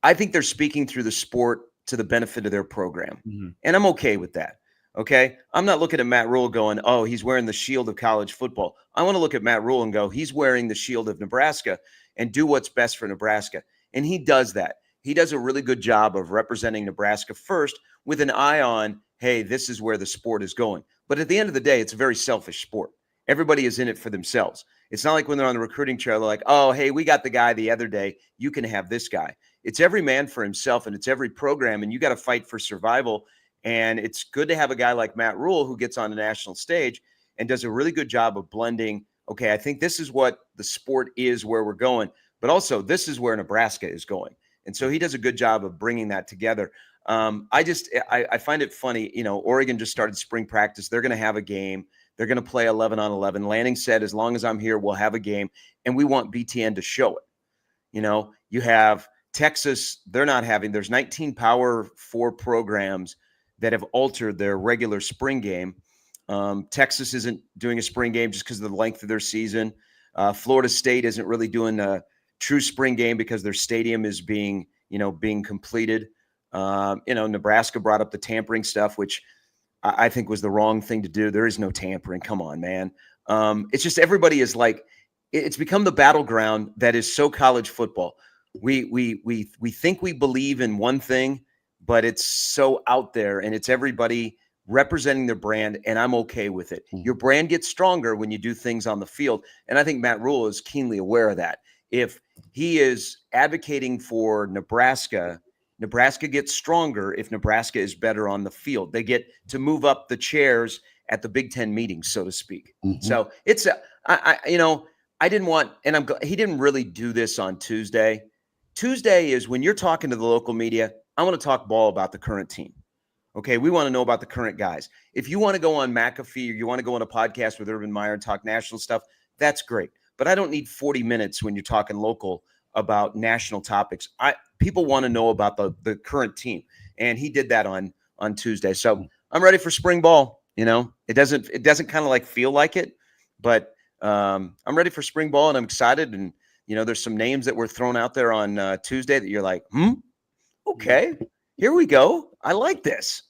I think they're speaking through the sport to the benefit of their program. And I'm okay with that. Okay. I'm not looking at Matt Rhule going, oh, he's wearing the shield of college football. I want to look at Matt Rhule and go, he's wearing the shield of Nebraska and do what's best for Nebraska. And he does that. He does a really good job of representing Nebraska first with an eye on, hey, this is where the sport is going. But at the end of the day, it's a very selfish sport. Everybody is in it for themselves. It's not like when they're on the recruiting trail, they're like, oh, hey, we got the guy the other day. You can have this guy. It's every man for himself, and it's every program, and you got to fight for survival. And it's good to have a guy like Matt Rhule who gets on the national stage and does a really good job of blending, okay, I think this is what the sport is, where we're going, but also this is where Nebraska is going. And so he does a good job of bringing that together. I find it funny, Oregon just started spring practice. They're going to have a game. They're going to play 11 on 11. Lanning said, as long as I'm here, we'll have a game. And we want BTN to show it. You have Texas, there's 19 Power 4 programs that have altered their regular spring game. Texas isn't doing a spring game just because of the length of their season. Florida State isn't really doing a true spring game because their stadium is being completed. Nebraska brought up the tampering stuff, which I think was the wrong thing to do. There is no tampering. Come on, man. It's just everybody is like, it's become the battleground that is so college football. We think we believe in one thing, but it's so out there, and it's everybody representing their brand, and I'm okay with it. Your brand gets stronger when you do things on the field, and I think Matt Rhule is keenly aware of that. If he is advocating for Nebraska, Nebraska gets stronger if Nebraska is better on the field. They get to move up the chairs at the Big Ten meetings, so to speak. So it's I didn't want, and I'm glad he didn't really do this on Tuesday. Tuesday is when you're talking to the local media, I want to talk ball about the current team. Okay, we want to know about the current guys. If you want to go on McAfee or you want to go on a podcast with Urban Meyer and talk national stuff, that's great. But I don't need 40 minutes when you're talking local about national topics. People want to know about the current team, and he did that on Tuesday. So I'm ready for spring ball. It doesn't kind of like feel like it, but I'm ready for spring ball, and I'm excited. And there's some names that were thrown out there on Tuesday that you're like, okay, here we go. I like this.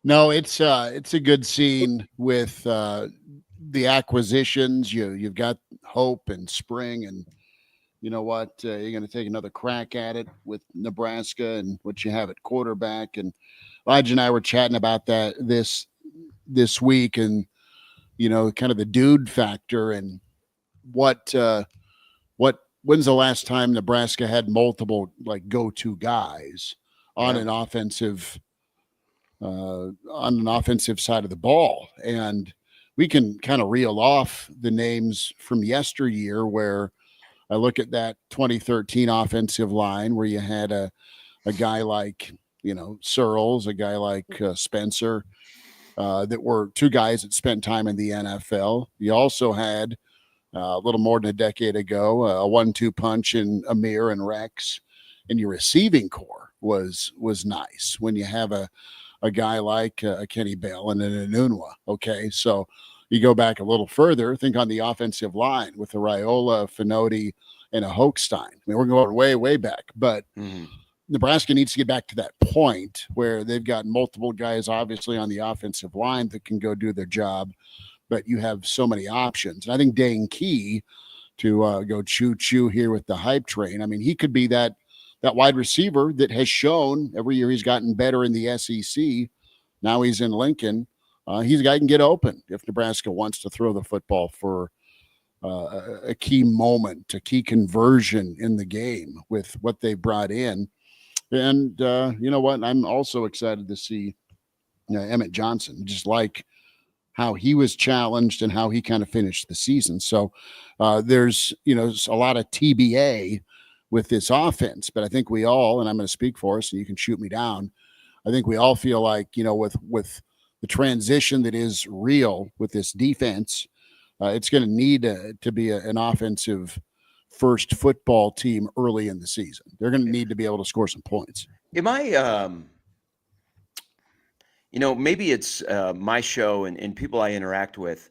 No, it's a good scene with the acquisitions. You've got Hope and Spring, and you know what? You're going to take another crack at it with Nebraska and what you have at quarterback. And Elijah and I were chatting about that this week, and kind of the dude factor and when's the last time Nebraska had multiple like go-to guys on an offensive side of the ball. And we can kind of reel off the names from yesteryear where I look at that 2013 offensive line where you had a guy like, Searles, a guy like Spencer, that were two guys that spent time in the NFL. You also had a little more than a decade ago, a 1-2 punch in Amir and Rex, and your receiving core was nice when you have a guy like a Kenny Bell and an Enunwa. Okay, so you go back a little further, think on the offensive line with a Riola, Finoti, and a Hochstein. I mean, we're going way, way back, but Nebraska needs to get back to that point where they've got multiple guys, obviously, on the offensive line that can go do their job, but you have so many options. And I think Dane Key, to go choo-choo here with the hype train, I mean, he could be that wide receiver that has shown every year he's gotten better in the SEC. Now he's in Lincoln. He's a guy who can get open if Nebraska wants to throw the football for a key moment, a key conversion in the game with what they brought in. And you know what? I'm also excited to see Emmett Johnson, just like how he was challenged and how he kind of finished the season. So there's a lot of TBA with this offense, but I think we all, and I'm going to speak for us and you can shoot me down, I think we all feel like, with the transition that is Rhule with this defense, it's going to need to be an offensive first football team early in the season. They're going to need to be able to score some points. Am I, maybe it's my show and people I interact with.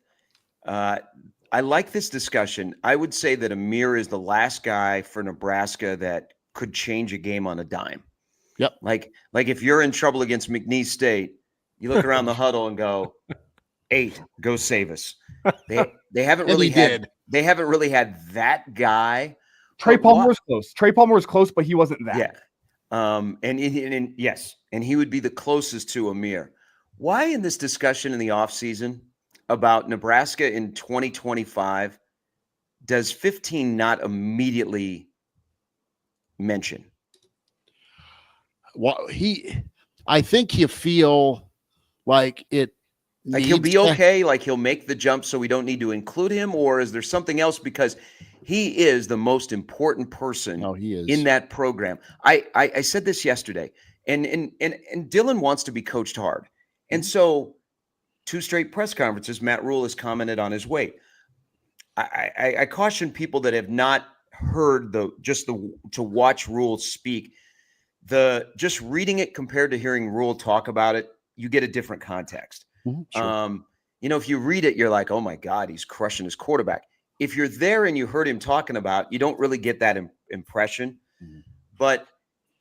I like this discussion. I would say that Amir is the last guy for Nebraska that could change a game on a dime. Yep. Like if you're in trouble against McNeese State, you look around the huddle and go, 8, go save us. They haven't really had that guy. Trey Palmer was close. Trey Palmer was close, but he wasn't that. Yeah. And yes, and he would be the closest to Amir. Why in this discussion in the offseason about Nebraska in 2025 does 15 not immediately mention? Well, I think you feel like it. Like he'll be okay, like he'll make the jump so we don't need to include him, or is there something else? Because he is the most important person he is. In that program. I said this yesterday, and Dylan wants to be coached hard. And so 2 straight press conferences, Matt Rhule has commented on his weight. I caution people that have not heard to watch Rhule speak. Just reading it compared to hearing Rhule talk about it, you get a different context. Sure. If you read it, you're like, oh my God, he's crushing his quarterback. If you're there and you heard him talking about, you don't really get that impression. Mm-hmm. But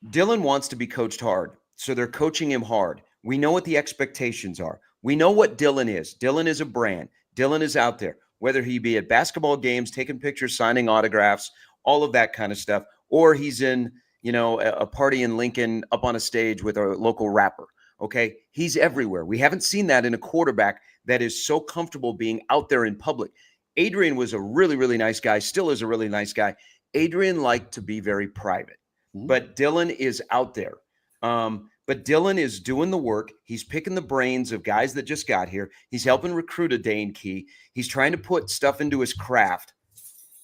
Dylan wants to be coached hard. So they're coaching him hard. We know what the expectations are. We know what Dylan is. Dylan is a brand. Dylan is out there, whether he be at basketball games, taking pictures, signing autographs, all of that kind of stuff, or he's in, a party in Lincoln up on a stage with a local rapper. Okay. He's everywhere. We haven't seen that in a quarterback that is so comfortable being out there in public. Adrian was a really, really nice guy, still is a really nice guy. Adrian liked to be very private, but Dylan is out there. But Dylan is doing the work. He's picking the brains of guys that just got here. He's helping recruit a Dane Key. He's trying to put stuff into his craft.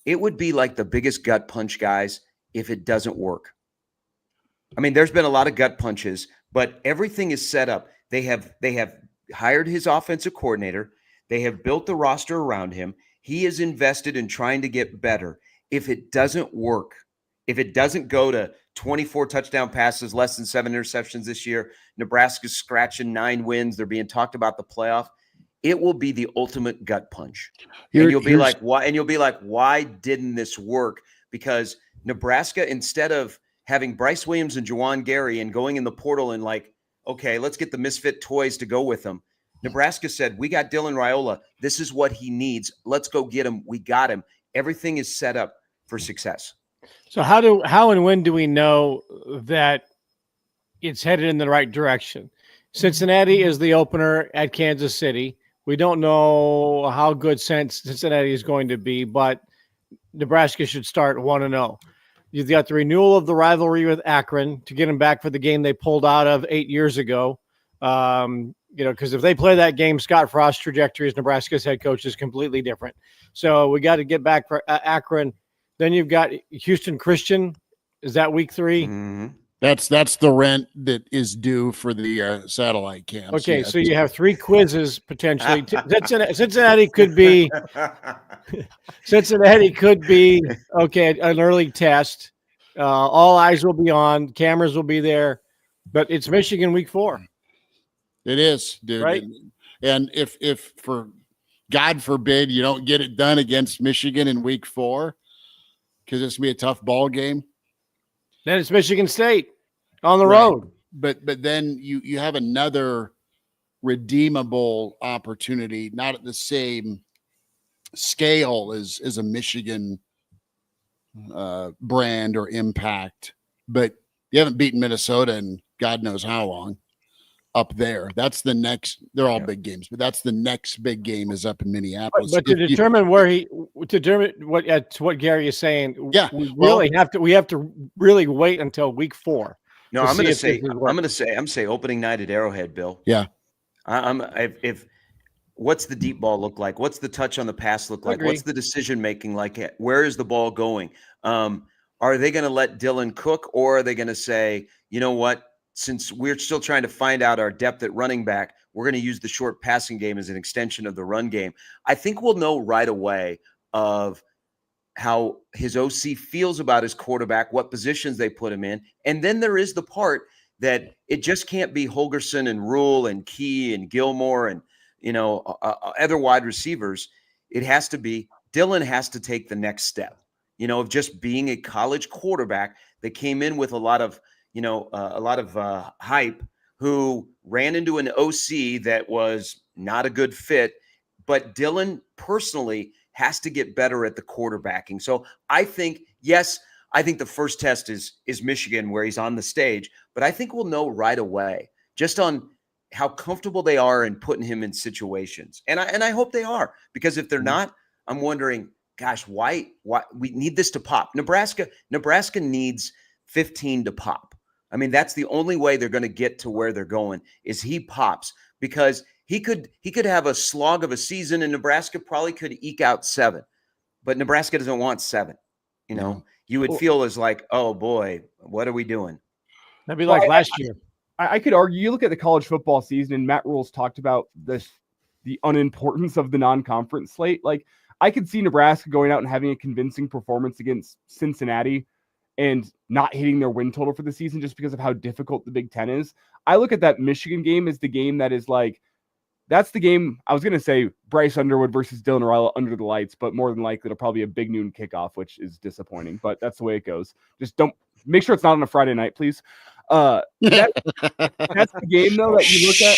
It would be like the biggest gut punch, guys, if it doesn't work. I mean, there's been a lot of gut punches, but everything is set up. They have hired his offensive coordinator. They have built the roster around him. He is invested in trying to get better. If it doesn't work, if it doesn't go to 24 touchdown passes, less than 7 interceptions this year, Nebraska's scratching 9 wins, they're being talked about the playoff, it will be the ultimate gut punch. And you'll be like, why? And you'll be like, why didn't this work? Because Nebraska, instead of having Bryce Williams and Juwan Gary and going in the portal and like, okay, let's get the misfit toys to go with them. Nebraska said, we got Dylan Rhule. This is what he needs. Let's go get him. We got him. Everything is set up for success. So how and when do we know that it's headed in the right direction? Cincinnati is the opener at Kansas City. We don't know how good Cincinnati is going to be, but Nebraska should start 1-0. You've got the renewal of the rivalry with Akron to get them back for the game they pulled out of 8 years ago. Because if they play that game, Scott Frost's trajectory as Nebraska's head coach is completely different. So we got to get back for Akron. Then you've got Houston Christian. Is that week 3? Mm-hmm. That's the rent that is due for the satellite camp. Okay, so you have 3 quizzes potentially. Cincinnati could be okay. An early test. All eyes will be on. Cameras will be there. But it's Michigan week 4. It is, dude. Right? And if for God forbid you don't get it done against Michigan in week 4, because it's gonna be a tough ball game, then it's Michigan State on the road. But then you have another redeemable opportunity, not at the same scale as a Michigan brand or impact, but you haven't beaten Minnesota in God knows how long up there. That's the next, they're all big games, but that's the next big game is up in Minneapolis. But to determine what Gary is saying, we have to really wait until week 4. No, I'm going to say opening night at Arrowhead, Bill. Yeah. If what's the deep ball look like? What's the touch on the pass look like? What's the decision making like? Where is the ball going? Are they going to let Dylan cook, or are they going to say, you know what? Since we're still trying to find out our depth at running back, we're going to use the short passing game as an extension of the run game. I think we'll know right away of how his OC feels about his quarterback, what positions they put him in. And then there is the part that it just can't be Holgerson and Rhule and Key and Gilmore and, other wide receivers. It has to be Dylan has to take the next step, of just being a college quarterback that came in with a lot of hype, who ran into an OC that was not a good fit. But Dylan personally has to get better at the quarterbacking. So I think, I think the first test is Michigan, where he's on the stage. But I think we'll know right away just on how comfortable they are in putting him in situations. And I hope they are, because if they're not, I'm wondering, gosh, why we need this to pop. Nebraska needs 15 to pop. I mean, that's the only way they're going to get to where they're going, is he pops, because he could have a slog of a season, and Nebraska probably could eke out 7, but Nebraska doesn't want 7. You would feel as like, oh boy, what are we doing? That'd be like last year. I could argue, you look at the college football season, and Matt Rhule's talked about the unimportance of the non-conference slate. Like, I could see Nebraska going out and having a convincing performance against Cincinnati and not hitting their win total for the season just because of how difficult the Big Ten is. I look at that Michigan game as the game that is like, that's the game. I was going to say Bryce Underwood versus Dylan Ryle under the lights, but more than likely it'll probably be a big noon kickoff, which is disappointing, but that's the way it goes. Just don't make sure it's not on a Friday night, please. That's the game, though, that you look at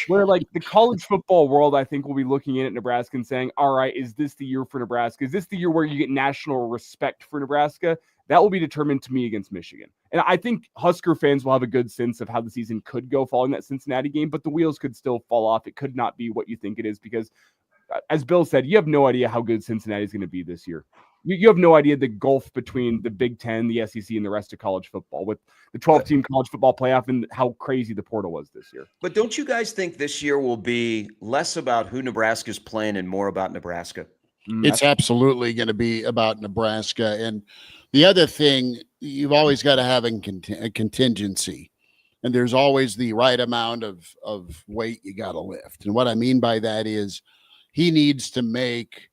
where, like, the college football world, I think, will be looking in at Nebraska and saying, all right, is this the year for Nebraska? Is this the year where you get national respect for Nebraska? That will be determined to me against Michigan. And I think Husker fans will have a good sense of how the season could go following that Cincinnati game, but the wheels could still fall off. It could not be what you think it is, because, as Bill said, you have no idea how good Cincinnati is going to be this year. You have no idea the gulf between the Big Ten, the SEC, and the rest of college football, with the 12-team college football playoff and how crazy the portal was this year. But don't you guys think this year will be less about who Nebraska's playing and more about Nebraska? It's absolutely going to be about Nebraska. And the other thing, you've always got to have a contingency. And there's always the right amount of weight you got to lift. And what I mean by that is he needs to make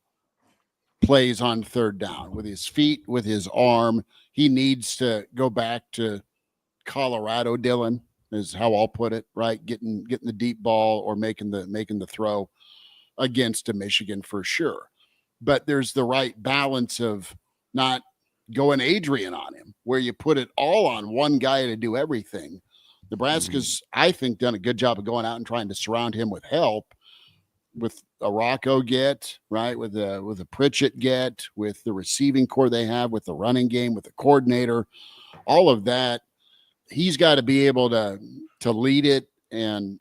plays on third down with his feet, with his arm. He needs to go back to Colorado, Dylan, is how I'll put it, right? Getting the deep ball or making the throw against a Michigan for sure. But there's the right balance of not going Adrian on him, where you put it all on one guy to do everything. Nebraska's, I think, done a good job of going out and trying to surround him with help, with a Rocco get, right, with a Pritchett get, with the receiving core they have, with the running game, with the coordinator, all of that. He's got to be able to lead it and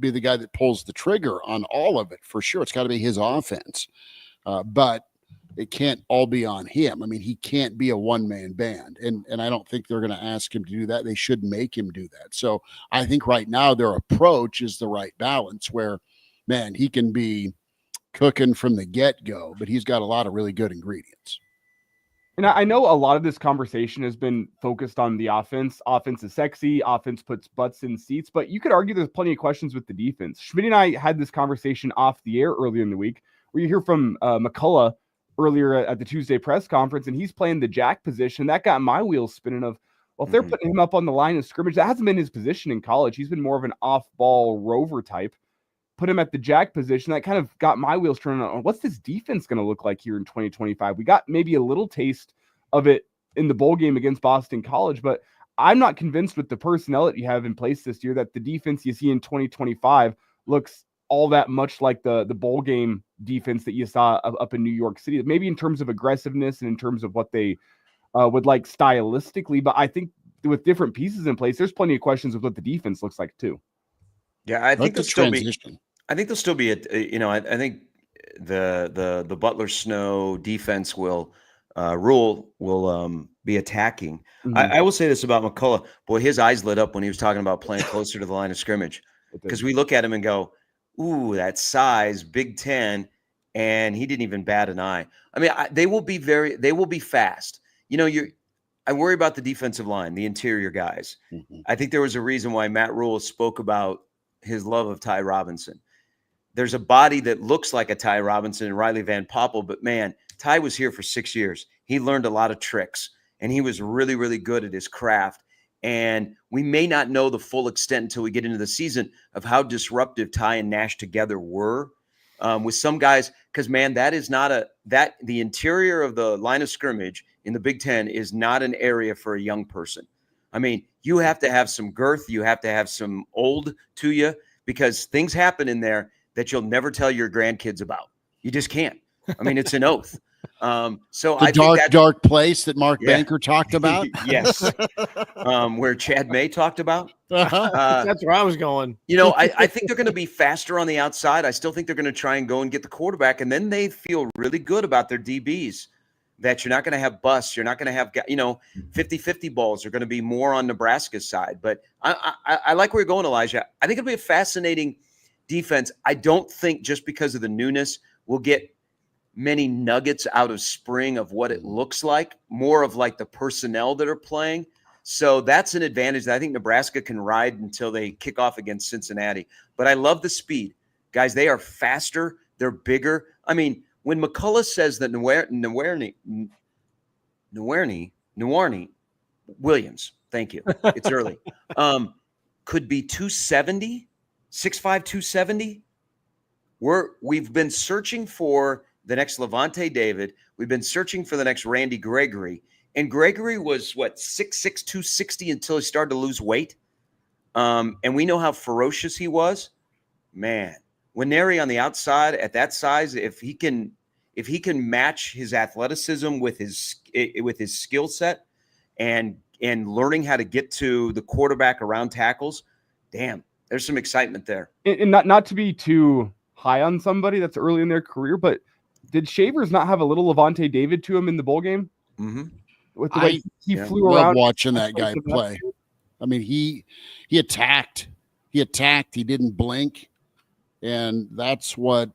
be the guy that pulls the trigger on all of it for sure. It's got to be his offense, but it can't all be on him. I mean, he can't be a one-man band, and I don't think they're going to ask him to do that. They should make him do that. So I think right now their approach is the right balance where, man, he can be cooking from the get-go, but he's got a lot of really good ingredients. And I know a lot of this conversation has been focused on the offense. Offense is sexy. Offense puts butts in seats. But you could argue there's plenty of questions with the defense. Schmidt and I had this conversation off the air earlier in the week, where you hear from McCullough earlier at the Tuesday press conference, and he's playing the jack position. That got my wheels spinning of, well, if they're putting him up on the line of scrimmage, that hasn't been his position in college. He's been more of an off-ball rover type. Put him at the jack position. That kind of got my wheels turning on what's this defense going to look like here in 2025. We got maybe a little taste of it in the bowl game against Boston College, but I'm not convinced with the personnel that you have in place this year that the defense you see in 2025 looks all that much like the bowl game defense that you saw up in New York City, maybe in terms of aggressiveness and in terms of what they would like stylistically. But I think with different pieces in place, there's plenty of questions of what the defense looks like too. Yeah, I think the they'll still transition. be. I think they'll still be I think the Butler Snow defense will Rhule will be attacking. I will say this about McCullough. Boy, his eyes lit up when he was talking about playing closer to the line of scrimmage, because we look at him and go, "Ooh, that size, Big Ten," and he didn't even bat an eye. I mean, they will be fast. I worry about the defensive line, the interior guys. Mhm. I think there was a reason why Matt Rhule spoke about his love of Ty Robinson. There's a body that looks like a Ty Robinson and Riley Van Poppel, but man, Ty was here for 6 years. He learned a lot of tricks, and he was really, really good at his craft. And we may not know the full extent until we get into the season of how disruptive Ty and Nash together were with some guys. Because, man, that is not the interior of the line of scrimmage in the Big Ten is not an area for a young person. I mean, you have to have some girth. You have to have some old to you, because things happen in there that you'll never tell your grandkids about. You just can't. I mean, it's an oath. So The I think dark place that Mark Banker talked about. yes. Where Chad May talked about. Uh-huh. That's where I was going. I think they're going to be faster on the outside. I still think they're going to try and go and get the quarterback, and then they feel really good about their DBs, that you're not going to have busts. You're not going to have 50-50 balls are going to be more on Nebraska's side. But I like where you're going, Elijah. I think it'll be a fascinating defense. I don't think just because of the newness we'll get many nuggets out of spring of what it looks like, more of like the personnel that are playing. So that's an advantage that I think Nebraska can ride until they kick off against Cincinnati. But I love the speed. Guys, they are faster. They're bigger. I mean, when McCullough says that Nwarni Williams, thank you, it's early, could be 270, 6'5", 270, we've been searching for the next Levante David. We've been searching for the next Randy Gregory. And Gregory was, 6'6", 260 until he started to lose weight. And we know how ferocious he was. Man, Nwaneri on the outside at that size, if he can match his athleticism with his skill set and learning how to get to the quarterback around tackles, damn, there's some excitement there. And not to be too high on somebody that's early in their career, but did Shavers not have a little Levante David to him in the bowl game? Mm-hmm. With the way he flew love around, watching that guy play. I mean, he attacked. He didn't blink, and that's what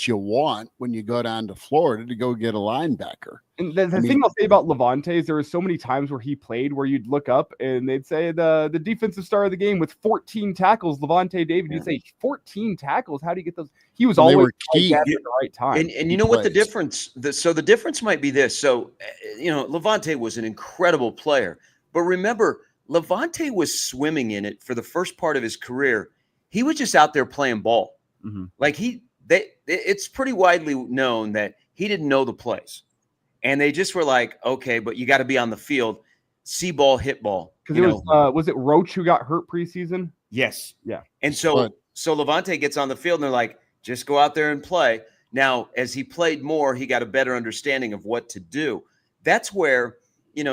you want when you go down to Florida to go get a linebacker. And the thing I'll say about Levante is there were so many times where he played where you'd look up and they'd say the defensive star of the game with 14 tackles, Levante David. You'd say 14 tackles. How do you get those? He was always key at the right time. And you know what the difference? The difference might be this. So Levante was an incredible player, but remember, Levante was swimming in it for the first part of his career. He was just out there playing ball. Mm-hmm. Like it's pretty widely known that he didn't know the plays. And they just were like, okay, but you got to be on the field, see ball, hit ball. Because was it Roach who got hurt preseason? Yes. Yeah. And so Levante gets on the field and they're like, just go out there and play. Now, as he played more, he got a better understanding of what to do. That's where,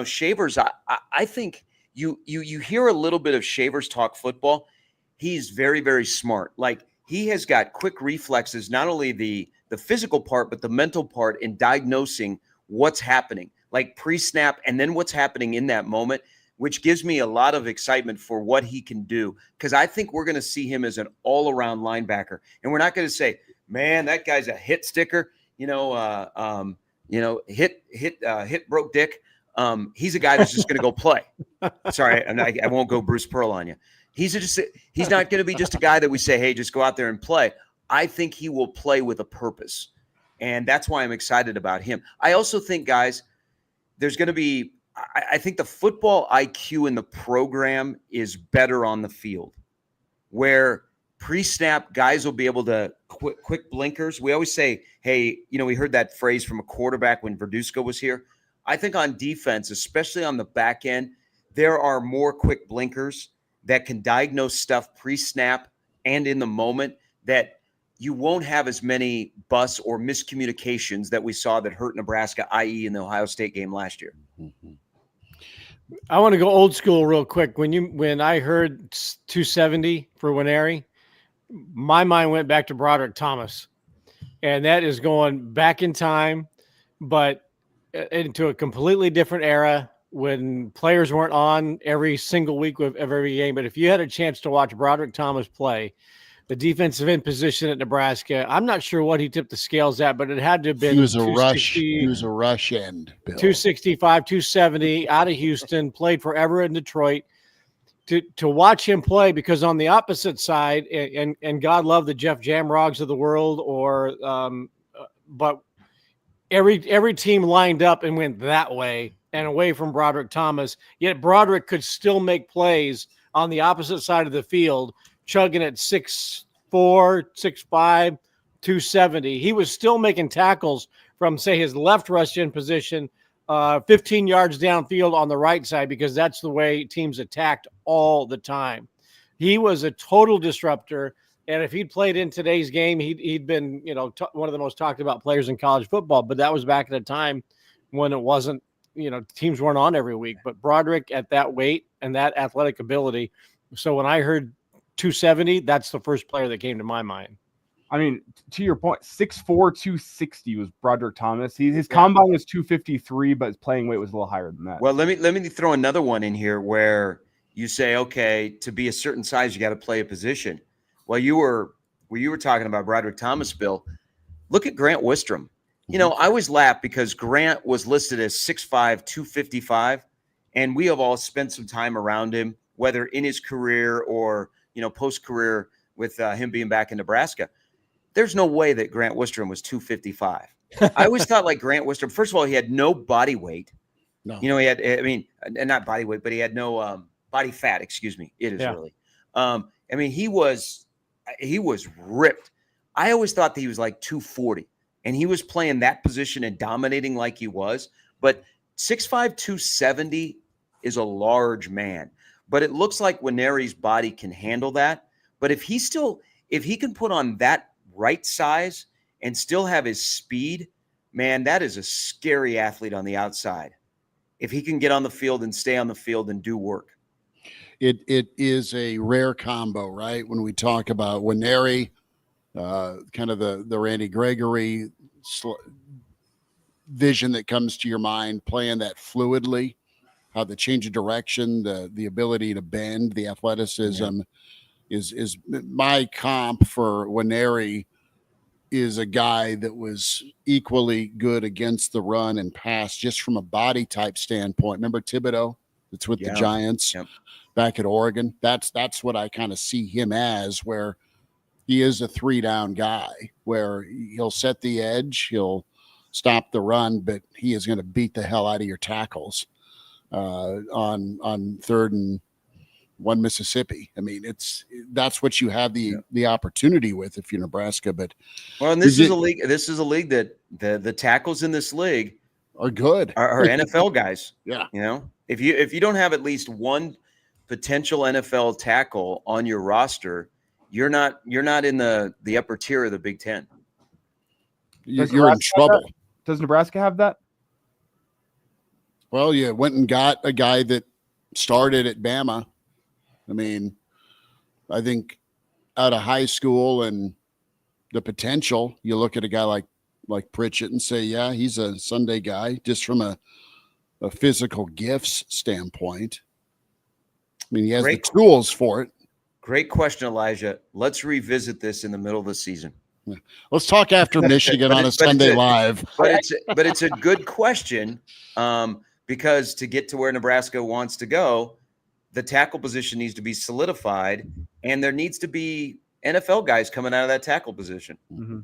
Shavers, I think you hear a little bit of Shavers talk football. He's very, very smart. Like, he has got quick reflexes, not only the physical part, but the mental part in diagnosing what's happening, like pre-snap and then what's happening in that moment, which gives me a lot of excitement for what he can do. Because I think we're going to see him as an all-around linebacker. And we're not going to say, man, that guy's a hit sticker, hit broke dick. He's a guy that's just going to go play. Sorry, I won't go Bruce Pearl on you. He's not going to be just a guy that we say, hey, just go out there and play. I think he will play with a purpose. And that's why I'm excited about him. I also think, guys, there's going to be – I think the football IQ in the program is better on the field, where pre-snap guys will be able to quick blinkers. We always say, hey, we heard that phrase from a quarterback when Verduzco was here. I think on defense, especially on the back end, there are more quick blinkers that can diagnose stuff pre-snap and in the moment, that you won't have as many busts or miscommunications that we saw that hurt Nebraska, i.e. in the Ohio State game last year. I want to go old school real quick. When I heard 270 for Winery, my mind went back to Broderick Thomas, and that is going back in time, but into a completely different era when players weren't on every single week of every game. But if you had a chance to watch Broderick Thomas play, the defensive end position at Nebraska, I'm not sure what he tipped the scales at, but it had to have been. He was a rush end, Bill. 265, 270 out of Houston, played forever in Detroit. To watch him play, because on the opposite side, and God love the Jeff Jamrogs of the world, but every team lined up and went that way and away from Broderick Thomas. Yet Broderick could still make plays on the opposite side of the field, chugging at 6'4", 6'5", 270. He was still making tackles from, say, his left rush in position, 15 yards downfield on the right side, because that's the way teams attacked all the time. He was a total disruptor, and if he'd played in today's game, he'd been, one of the most talked about players in college football. But that was back at a time when it wasn't, teams weren't on every week. But Broderick at that weight and that athletic ability. So when I heard 270, that's the first player that came to my mind. I mean, to your point, 6'4", 260 was Broderick Thomas. His combine was 253, but his playing weight was a little higher than that. Well, let me throw another one in here where you say, okay, to be a certain size, you got to play a position. Well, you were talking about Broderick Thomas, Bill. Look at Grant Wistrom. I always laugh because Grant was listed as 6'5", 255, and we have all spent some time around him, whether in his career or post-career with him being back in Nebraska. There's no way that Grant Wistrom was 255. I always thought like Grant Wistrom, first of all, he had no body weight. No. He had, not body weight, but he had no body fat, excuse me. It is really. He was ripped. I always thought that he was like 240, and he was playing that position and dominating like he was. But 6'5", 270 is a large man. But it looks like Winery's body can handle that. But if he can put on that right size and still have his speed, man, that is a scary athlete on the outside. If he can get on the field and stay on the field and do work. It is a rare combo, right? When we talk about Winery, kind of the Randy Gregory vision that comes to your mind, playing that fluidly, how the change of direction, the ability to bend, the athleticism is my comp for Winery is a guy that was equally good against the run and pass just from a body type standpoint. Remember Thibodeau that's with the Giants back at Oregon? That's what I kind of see him as, where he is a 3-down guy, where he'll set the edge, he'll stop the run, but he is going to beat the hell out of your tackles on 3rd and 1 Mississippi. I mean, that's what you have the opportunity with if you're Nebraska. But this is a league. This is a league that the tackles in this league are good. Are NFL guys. Yeah. If you don't have at least one potential NFL tackle on your roster, you're not in the upper tier of the Big Ten. You're in trouble. Does Nebraska have that? Well, you went and got a guy that started at Bama. I mean, I think out of high school and the potential, you look at a guy like Pritchett and say, yeah, he's a Sunday guy, just from a physical gifts standpoint. I mean, he has the tools for it. Great question, Elijah. Let's revisit this in the middle of the season. Yeah. Let's talk after Michigan on a Sunday live. But it's a good question because to get to where Nebraska wants to go, the tackle position needs to be solidified, and there needs to be NFL guys coming out of that tackle position. Mm-hmm.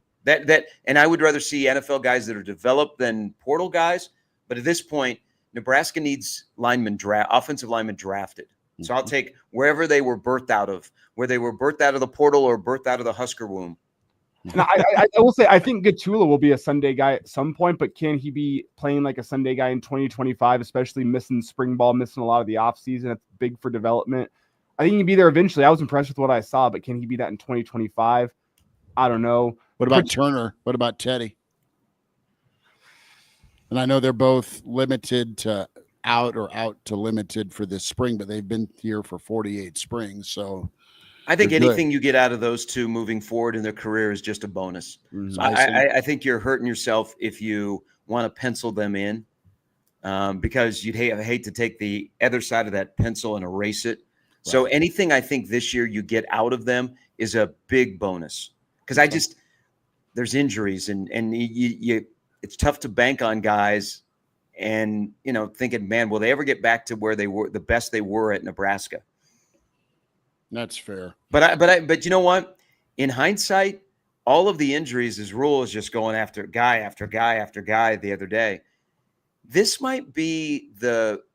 And I would rather see NFL guys that are developed than portal guys. But at this point, Nebraska needs offensive linemen drafted. So I'll take wherever they were birthed out of, where they were birthed out of the portal or birthed out of the Husker womb. And I will say, I think Gatula will be a Sunday guy at some point, but can he be playing like a Sunday guy in 2025, especially missing spring ball, missing a lot of the offseason? That's big for development. I think he'd be there eventually. I was impressed with what I saw, but can he be that in 2025? I don't know. What about Turner? What about Teddy? And I know they're both limited to out to limited for this spring, but they've been here for 48 springs. So I think they're anything good. you get out of those two moving forward in their career is just a bonus. So I I think you're hurting yourself if you want to pencil them in, because you'd hate to take the other side of that pencil and erase it. Right. So anything I think this year you get out of them is a big bonus, because there's injuries and you it's tough to bank on guys and, thinking, man, will they ever get back to where they were, the best they were at Nebraska? That's fair. But you know what? In hindsight, all of the injuries, as Rhule is just going after guy after guy after guy the other day. This might be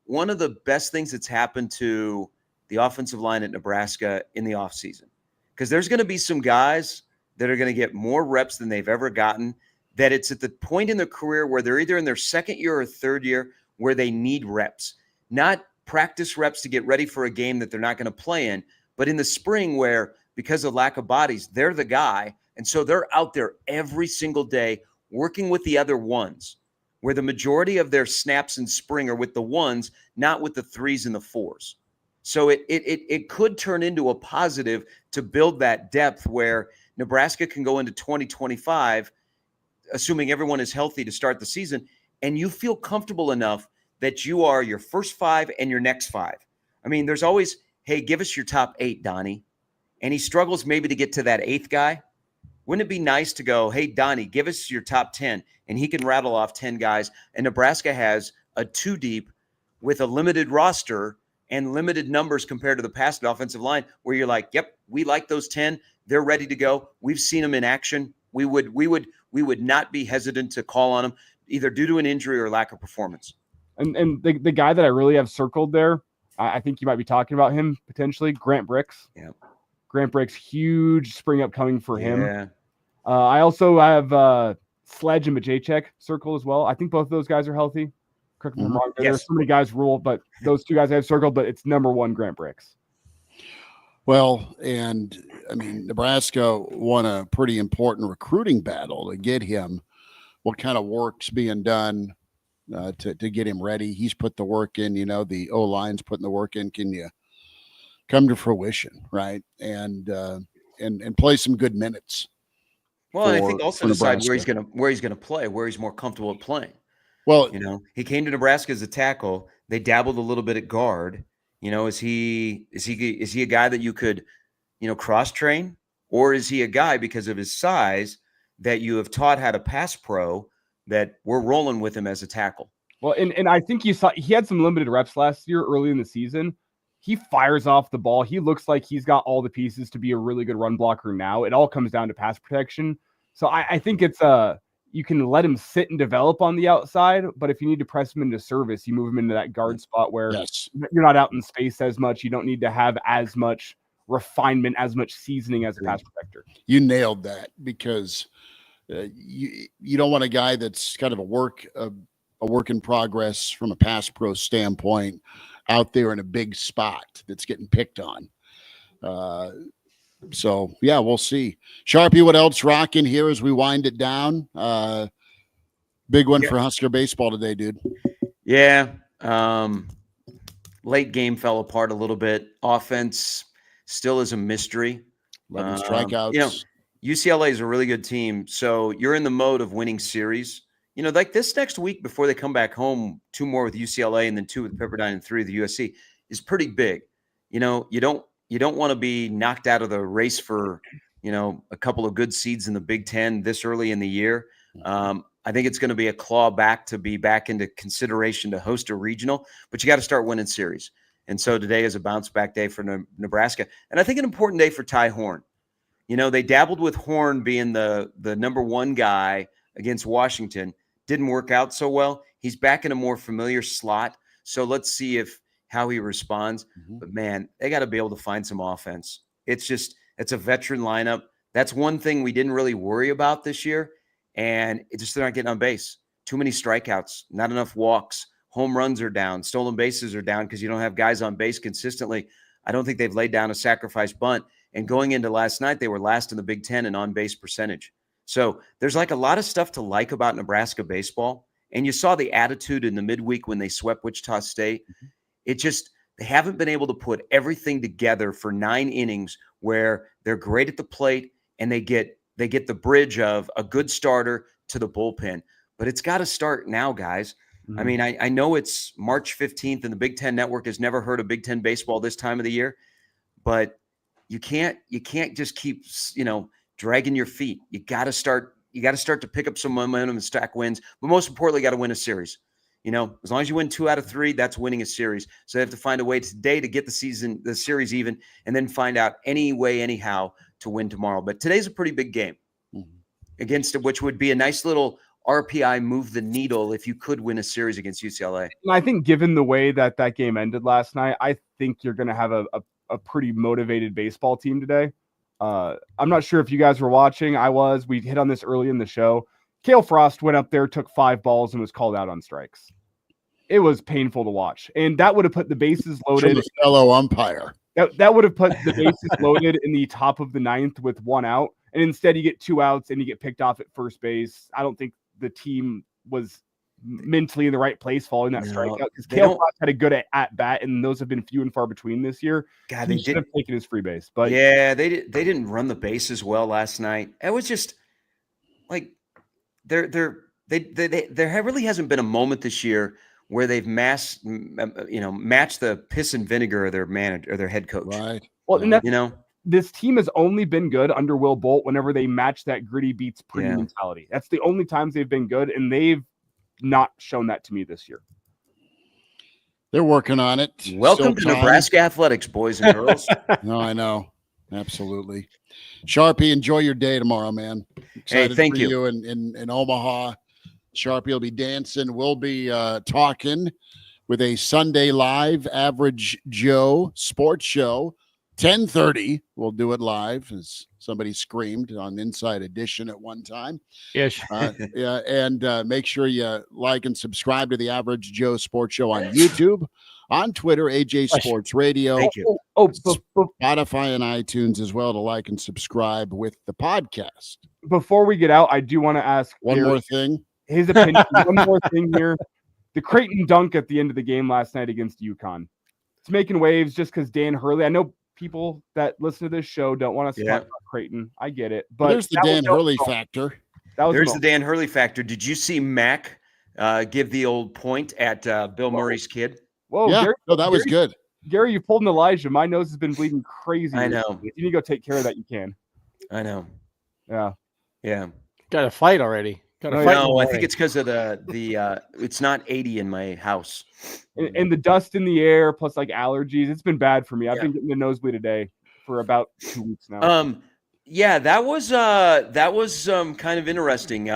one of the best things that's happened to the offensive line at Nebraska in the offseason. Because there's going to be some guys that are going to get more reps than they've ever gotten, that it's at the point in their career where they're either in their second year or third year where they need reps, not practice reps to get ready for a game that they're not going to play in, but in the spring where, because of lack of bodies, they're the guy. And so they're out there every single day working with the other ones, where the majority of their snaps in spring are with the ones, not with the threes and the fours. So it could turn into a positive to build that depth where Nebraska can go into 2025, assuming everyone is healthy to start the season, and you feel comfortable enough that you are your first five and your next five. I mean, there's always, hey, give us your top 8, Donnie. And he struggles maybe to get to that 8th guy. Wouldn't it be nice to go, hey, Donnie, give us your top 10, and he can rattle off 10 guys. And Nebraska has a 2 deep with a limited roster and limited numbers compared to the past offensive line, where you're like, yep, we like those 10. They're ready to go. We've seen them in action. We would not be hesitant to call on them, either due to an injury or lack of performance. And the guy that I really have circled there, I think you might be talking about him potentially, Grant Bricks. Yeah. Grant Bricks, huge spring upcoming for him. Yeah. I also have Sledge and Majacek circled as well. I think both of those guys are healthy. Correct me if I'm wrong. Yes. There's so many guys Rhule, but those 2 guys I have circled, but it's number 1, Grant Bricks. Well, and I mean, Nebraska won a pretty important recruiting battle to get him. What kind of work's being done to get him ready? He's put the work in, the O-line's putting the work in. Can you come to fruition, right? And play some good minutes. Well, and I think also decide where he's gonna play, where he's more comfortable at playing. Well, he came to Nebraska as a tackle. They dabbled a little bit at guard. Is he a guy that you could, cross train, or is he a guy because of his size that you have taught how to pass pro that we're rolling with him as a tackle? Well, and I think you saw he had some limited reps last year early in the season. He fires off the ball. He looks like he's got all the pieces to be a really good run blocker now. It all comes down to pass protection. So I think it's you can let him sit and develop on the outside, but if you need to press him into service, you move him into that guard spot where you're not out in space as much. You don't need to have as much refinement, as much seasoning as a pass protector. You nailed that, because you don't want a guy that's kind of a work in progress from a pass pro standpoint out there in a big spot that's getting picked on. So yeah, we'll see. Sharpie, what else rocking here as we wind it down? Big one for Husker baseball today, dude. Yeah. Late game fell apart a little bit. Offense still is a mystery. 11 strikeouts. UCLA is a really good team. So you're in the mode of winning series. Like this next week before they come back home, 2 more with UCLA and then 2 with Pepperdine and 3 with the USC is pretty big. You don't want to be knocked out of the race for, a couple of good seeds in the Big Ten this early in the year. I think it's going to be a claw back to be back into consideration to host a regional, but you got to start winning series. And so today is a bounce back day for Nebraska. And I think an important day for Ty Horn. They dabbled with Horn being the number 1 guy against Washington. Didn't work out so well. He's back in a more familiar slot. So let's see how he responds. But man, they got to be able to find some offense. It's a veteran lineup. That's one thing we didn't really worry about this year. And it's just they're not getting on base. Too many strikeouts, not enough walks. Home runs are down. Stolen bases are down because you don't have guys on base consistently. I don't think they've laid down a sacrifice bunt. And going into last night, they were last in the Big Ten in on-base percentage. So there's like a lot of stuff to like about Nebraska baseball. And you saw the attitude in the midweek when they swept Wichita State. It just, they haven't been able to put everything together for 9 innings where they're great at the plate and they get the bridge of a good starter to the bullpen. But it's got to start now, guys. I mean, I know it's March 15th and the Big Ten Network has never heard of Big Ten baseball this time of the year, but you can't just keep, dragging your feet. You got to start to pick up some momentum and stack wins, but most importantly, got to win a series. As long as you win 2 out of 3, that's winning a series. So they have to find a way today to get the series even, and then find out any way, anyhow to win tomorrow. But today's a pretty big game against it, which would be a nice little RPI move the needle if you could win a series against UCLA. And I think given the way that game ended last night, I think you're going to have a pretty motivated baseball team today. I'm not sure if you guys were watching. I was. We hit on this early in the show. Cale Frost went up there, took 5 balls, and was called out on strikes. It was painful to watch. And that would have put the bases loaded. From a fellow umpire. That would have put the bases loaded in the top of the 9th with 1 out. And instead you get 2 outs and you get picked off at first base. I don't think the team was mentally in the right place following that strikeout, because Cale Frost had a good at bat, and those have been few and far between this year. God, they should have taken his free base, but yeah, they didn't run the bases well last night. It was just like there really hasn't been a moment this year where they've matched the piss and vinegar of their manager or their head coach. Right. Well, and this team has only been good under Will Bolt whenever they match that gritty beats pretty mentality. That's the only times they've been good, and they've not shown that to me this year. They're working on it. Welcome to Nebraska athletics, boys and girls. No, I know. Absolutely. Sharpie, enjoy your day tomorrow, man. Excited thank for you. In Omaha. Sharpie will be dancing. We'll be talking with a Sunday live Average Joe sports show. 10:30. We'll do it live, as somebody screamed on Inside Edition at one time. Yes. And make sure you like and subscribe to the Average Joe Sports Show on YouTube, on Twitter, AJ Sports Radio. Thank you. Spotify and iTunes as well to like and subscribe with the podcast. Before we get out, I do want to ask one more thing. His opinion. One more thing here. The Creighton dunk at the end of the game last night against UConn. It's making waves just because Dan Hurley. I know people that listen to this show don't want us to talk about Creighton. I get it. But there's the Dan Hurley factor. There's the Dan Hurley factor. Did you see Mac give the old point at Bill Murray's kid? Whoa, yeah. Gary, no, that was good. Gary, you pulled an Elijah. My nose has been bleeding crazy. I know. If you need to go take care of that, you can. I know. Yeah. Yeah. Got a fight already. No, I think it's because of the it's not 80 in my house. And the dust in the air plus like allergies. It's been bad for me. I've been getting a nosebleed a day for about 2 weeks now. Yeah, that was kind of interesting.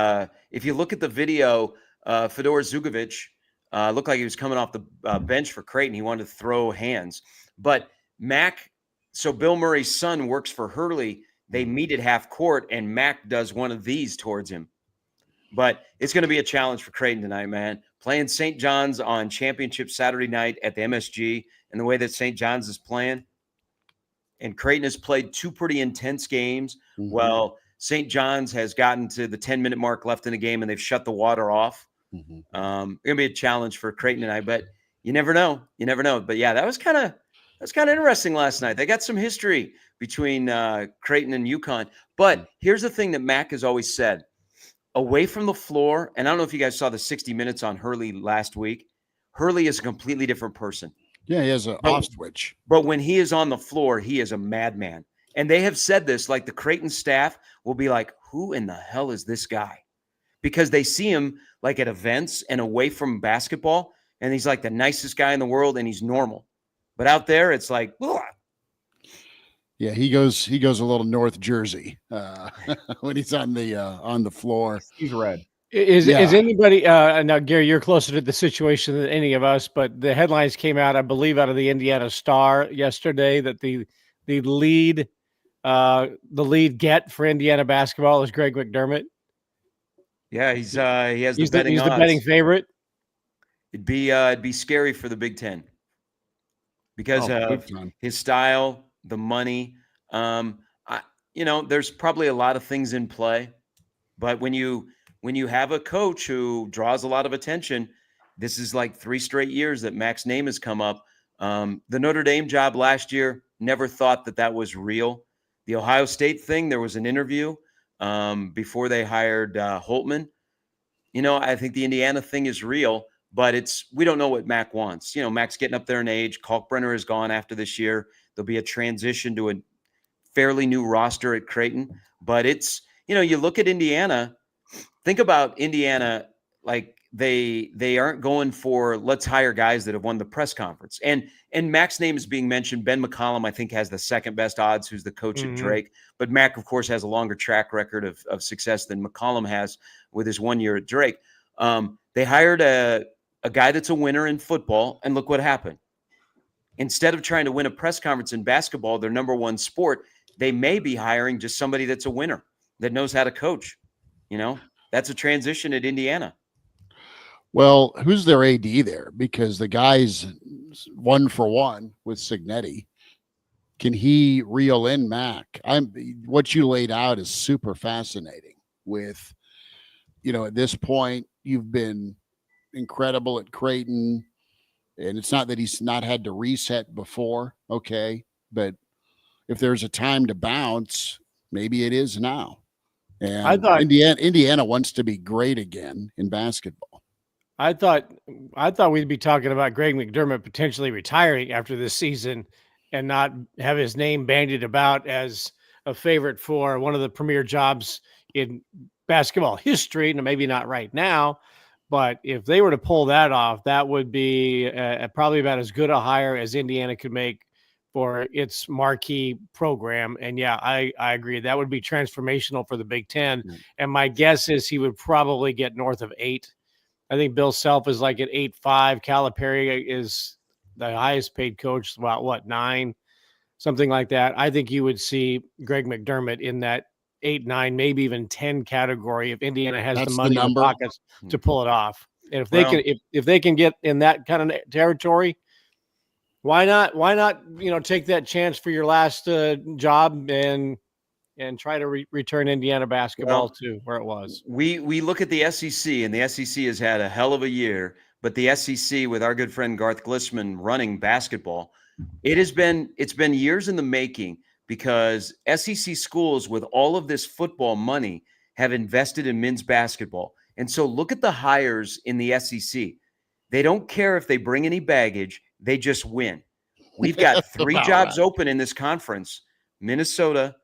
If you look at the video, Fedor Zugovic looked like he was coming off the bench for Creighton. He wanted to throw hands. But Mac, so Bill Murray's son works for Hurley. They meet at half court, and Mac does one of these towards him. But it's going to be a challenge for Creighton tonight, man. Playing St. John's on championship Saturday night at the MSG, and the way that St. John's is playing. And Creighton has played 2 pretty intense games. Mm-hmm. Well, St. John's has gotten to the 10-minute mark left in the game, and they've shut the water off. Mm-hmm. It's going to be a challenge for Creighton tonight, but you never know. You never know. But, yeah, that was kind of interesting last night. They got some history between Creighton and UConn. But here's the thing that Mac has always said. Away from the floor, and I don't know if you guys saw the 60 Minutes on Hurley last week. Hurley is a completely different person. Yeah, he has an off switch. But when he is on the floor, he is a madman. And they have said this, like the Creighton staff will be like, who in the hell is this guy? Because they see him like at events and away from basketball, and he's like the nicest guy in the world, and he's normal. But out there, it's like, ugh. Yeah, he goes a little North Jersey when he's on the floor. He's red. Is anybody now, Gary? You're closer to the situation than any of us, but the headlines came out, I believe, out of the Indiana Star yesterday that the lead the lead get for Indiana basketball is Greg McDermott? Yeah, he has He's the betting he's odds. the betting favorite. It'd be scary for the Big Ten because Oh, big of time. his style, the money. There's probably a lot of things in play, but when you have a coach who draws a lot of attention, this is like 3 straight years that Mac's name has come up. The Notre Dame job last year, never thought that was real. The Ohio State thing, there was an interview before they hired Holtman. I think the Indiana thing is real, but we don't know what Mac wants. Mac's getting up there in age. Kalkbrenner is gone after this year. There'll be a transition to a fairly new roster at Creighton, but you look at Indiana, think about Indiana, like they aren't going for let's hire guys that have won the press conference. And Mac's name is being mentioned. Ben McCollum, I think, has the second best odds, who's the coach at Drake. But Mac, of course, has a longer track record of success than McCollum has with his 1 year at Drake. They hired a guy that's a winner in football, and look what happened. Instead of trying to win a press conference in basketball, their number one sport, they may be hiring just somebody that's a winner, that knows how to coach. That's a transition at Indiana. Well, who's their AD there? Because the guy's 1-for-1 with Signetti. Can he reel in Mac? What you laid out is super fascinating. With, at this point, you've been incredible at Creighton, and it's not that he's not had to reset before, okay? But if there's a time to bounce, maybe it is now. And I thought Indiana wants to be great again in basketball. I thought we'd be talking about Greg McDermott potentially retiring after this season and not have his name bandied about as a favorite for one of the premier jobs in basketball history. And maybe not right now, but if they were to pull that off, that would be probably about as good a hire as Indiana could make for its marquee program. And yeah, I agree. That would be transformational for the Big Ten. Mm. And my guess is he would probably get north of 8. I think Bill Self is like at 8.5. Calipari is the highest paid coach, about 9, something like that. I think you would see Greg McDermott in that 8, 9, maybe even 10 category if Indiana has the money in the pockets to pull it off. And if they can get in that kind of territory, why not, take that chance for your last job and try to return Indiana basketball to where it was. We look at the SEC, and the SEC has had a hell of a year, but the SEC with our good friend Garth Glissman running basketball, it's been years in the making, because SEC schools with all of this football money have invested in men's basketball. And so look at the hires in the SEC. They don't care if they bring any baggage, they just win. We've got 3 jobs open in this conference: Minnesota,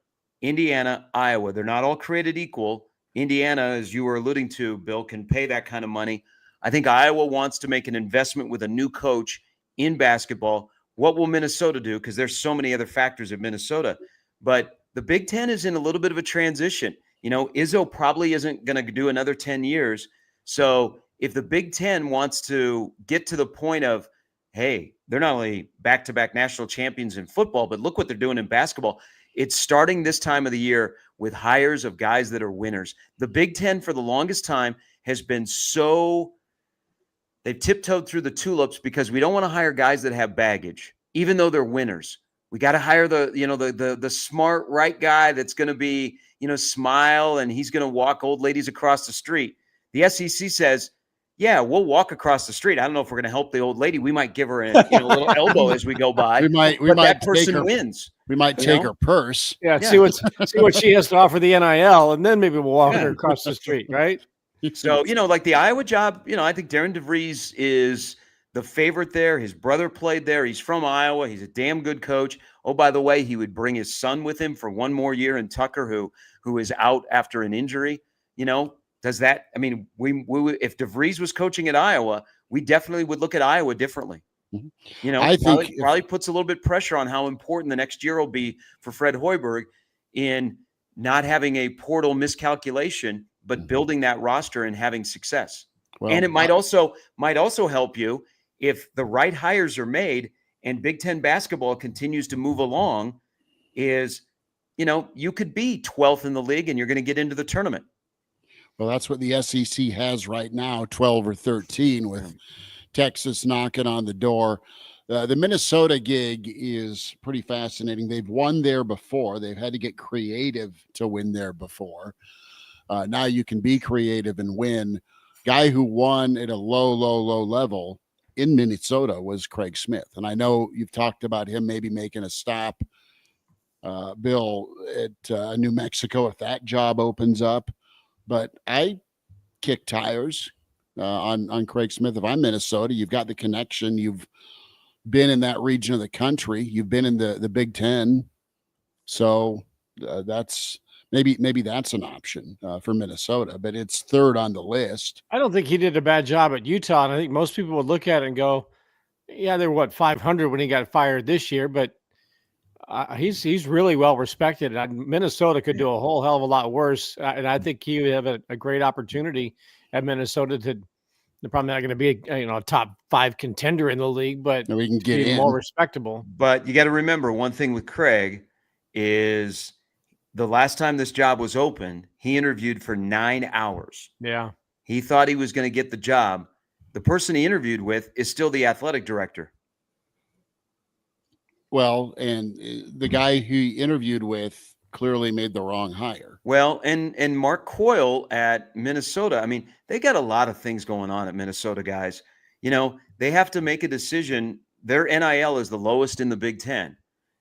Indiana, Iowa. They're not all created equal. Indiana, as you were alluding to, Bill, can pay that kind of money. I think Iowa wants to make an investment with a new coach in basketball. What will Minnesota do? Because there's so many other factors at Minnesota. But the Big Ten is in a little bit of a transition. Izzo probably isn't going to do another 10 years. So if the Big Ten wants to get to the point of, hey, they're not only back-to-back national champions in football, but look what they're doing in basketball. It's starting this time of the year with hires of guys that are winners. The Big Ten for the longest time has been they've tiptoed through the tulips because we don't want to hire guys that have baggage, even though they're winners. We got to hire the smart, right guy that's going to be, smile, and he's going to walk old ladies across the street. The SEC says, yeah, we'll walk across the street. I don't know if we're going to help the old lady. We might give her a little elbow as we go by. We might that person wins. We might take her purse. Yeah, see what she has to offer the NIL, and then maybe we'll walk her across the street, right? So, like the Iowa job, I think Darren DeVries is the favorite there. His brother played there. He's from Iowa. He's a damn good coach. Oh, by the way, he would bring his son with him for one more year, and Tucker, who is out after an injury. Does that? I mean, we if DeVries was coaching at Iowa, we definitely would look at Iowa differently. Mm-hmm. I think probably puts a little bit of pressure on how important the next year will be for Fred Hoiberg in not having a portal miscalculation, but building that roster and having success. Well, and it might also help you if the right hires are made and Big Ten basketball continues to move along. Is you could be 12th in the league and you're going to get into the tournament. Well, that's what the SEC has right now, 12 or 13, with Texas knocking on the door. The Minnesota gig is pretty fascinating. They've won there before. They've had to get creative to win there before. Now you can be creative and win. Guy who won at a low level in Minnesota was Craig Smith. And I know you've talked about him maybe making a stop, Bill, at New Mexico if that job opens up. But I kick tires on Craig Smith. If I'm Minnesota, you've got the connection. You've been in that region of the country. You've been in the Big Ten. So that's maybe that's an option for Minnesota, but it's third on the list. I don't think he did a bad job at Utah. And I think most people would look at it and go, yeah, they were 500 when he got fired this year, but he's really well respected. Minnesota could do a whole hell of a lot worse. And I think he would have a great opportunity at Minnesota they're probably not going to be a top 5 contender in the league, but we can get in more respectable. But you got to remember one thing with Craig is the last time this job was open, he interviewed for 9 hours. Yeah. He thought he was going to get the job. The person he interviewed with is still the athletic director. Well, and the guy he interviewed with clearly made the wrong hire. Well, and Mark Coyle at Minnesota, I mean, they got a lot of things going on at Minnesota, guys. They have to make a decision. Their NIL is the lowest in the Big Ten.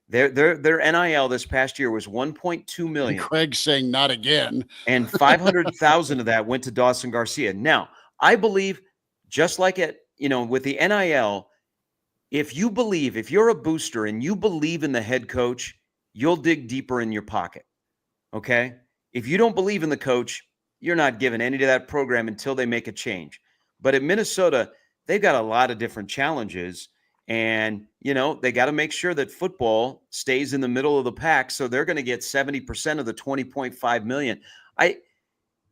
Their NIL this past year was $1.2 million. And Craig's saying not again. And 500,000 of that went to Dawson Garcia. Now, I believe just like with the NIL, if you're a booster and you believe in the head coach, you'll dig deeper in your pocket. Okay? If you don't believe in the coach, you're not giving any to that program until they make a change. But at Minnesota, they've got a lot of different challenges. And, they got to make sure that football stays in the middle of the pack. So they're going to get 70% of the $20.5 million.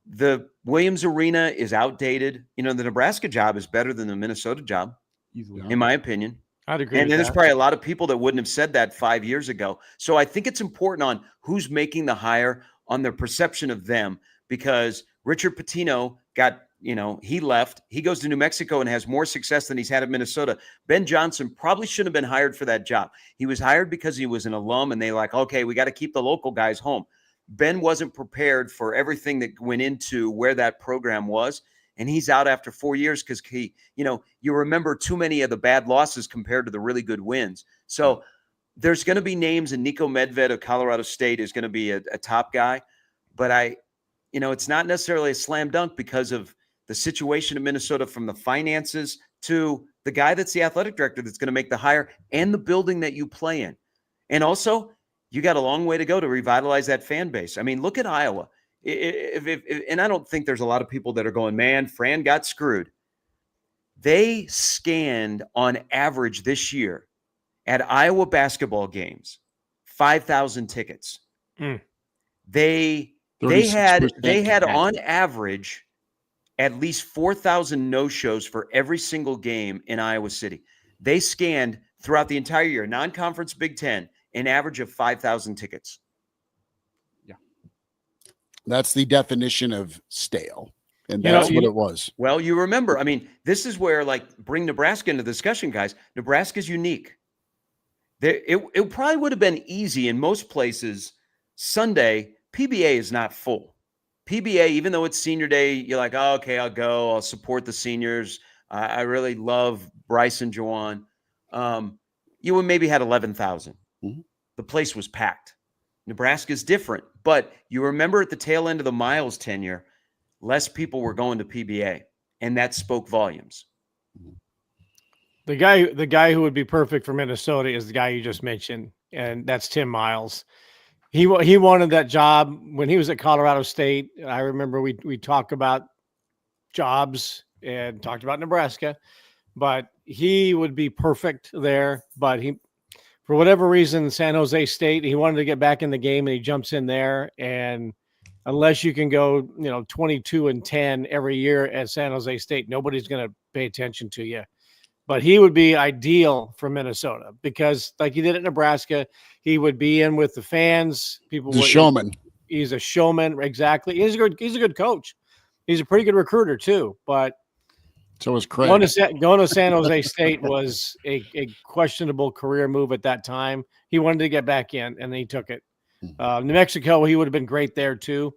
The Williams Arena is outdated. The Nebraska job is better than the Minnesota job, Easily. in my opinion. I'd agree. And then there's probably a lot of people that wouldn't have said that 5 years ago. So I think it's important on who's making the hire, on their perception of them, because Richard Pitino got, he left. He goes to New Mexico and has more success than he's had at Minnesota. Ben Johnson probably shouldn't have been hired for that job. He was hired because he was an alum, and they okay, we got to keep the local guys home. Ben wasn't prepared for everything that went into where that program was. And he's out after 4 years because you remember too many of the bad losses compared to the really good wins. So there's going to be names, and Nico Medved of Colorado State is going to be a top guy. But it's not necessarily a slam dunk because of the situation in Minnesota, from the finances to the guy that's the athletic director that's going to make the hire, and the building that you play in. And also, you got a long way to go to revitalize that fan base. I mean, look at Iowa. And I don't think there's a lot of people that are going, man, Fran got screwed. They scanned on average this year at Iowa basketball games 5,000 tickets. They had on average at least 4,000 no-shows for every single game in Iowa City. They scanned throughout the entire year, non-conference Big Ten, an average of 5,000 tickets. That's the definition of stale. And that's what it was. Well, you remember, this is where, bring Nebraska into the discussion, guys. Nebraska's unique. It probably would have been easy in most places. Sunday, PBA is not full. PBA, even though it's senior day, you're like, oh, okay, I'll go. I'll support the seniors. I really love Bryce and Jawan. You would maybe had 11,000. Mm-hmm. The place was packed. Nebraska's different. But you remember at the tail end of the Miles tenure, less people were going to PBA, and that spoke volumes. The guy who would be perfect for Minnesota is the guy you just mentioned, and that's Tim Miles. He wanted that job when he was at Colorado State. I remember we talked about jobs and talked about Nebraska, but he would be perfect there. But for whatever reason, San Jose State, he wanted to get back in the game, and he jumps in there. And unless you can go, 22-10 every year at San Jose State, nobody's going to pay attention to you. but he would be ideal for Minnesota because, like he did at Nebraska, he would be in with the fans. People, He's a showman. He's a showman, exactly. He's a good coach. He's a pretty good recruiter too. But so was Craig. Going to San Jose State was a questionable career move at that time. He wanted to get back in, and he took it. New Mexico, he would have been great there too,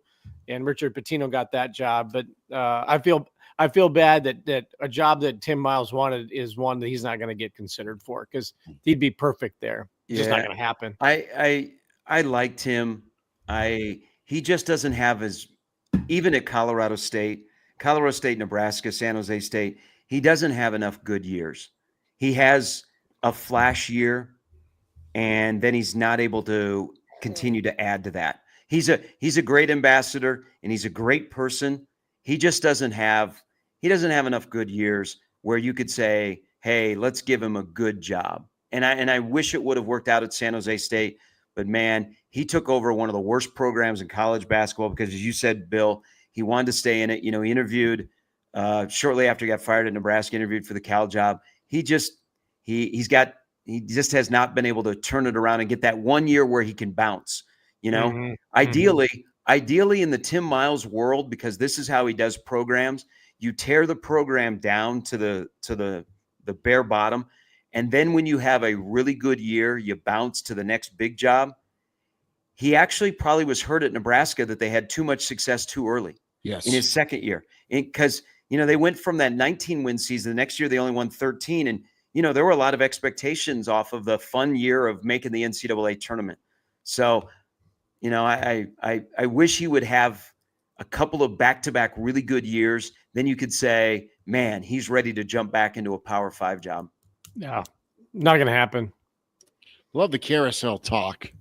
and Richard Pitino got that job. But I feel bad that a job that Tim Miles wanted is one that he's not going to get considered for because he'd be perfect there. It's just not going to happen. I liked him. He just doesn't have even at Colorado State, Nebraska, San Jose State, he doesn't have enough good years. He has a flash year, and then he's not able to continue to add to that. He's a great ambassador, and he's a great person. He just doesn't have enough good years where you could say, hey, let's give him a good job. And I wish it would have worked out at San Jose State, but man, he took over one of the worst programs in college basketball because, as you said, Bill, he wanted to stay in it. He interviewed shortly after he got fired at Nebraska, interviewed for the Cal job. He just has not been able to turn it around and get that 1 year where he can bounce. Ideally in the Tim Miles world, because this is how he does programs, you tear the program down to the bare bottom. And then when you have a really good year, you bounce to the next big job. He actually probably was hurt at Nebraska that they had too much success too early. Yes. In his second year. Because, they went from that 19-win season. The next year, they only won 13. And, there were a lot of expectations off of the fun year of making the NCAA tournament. So, I wish he would have a couple of back-to-back really good years. Then you could say, man, he's ready to jump back into a Power 5 job. Yeah, not going to happen. Love the carousel talk.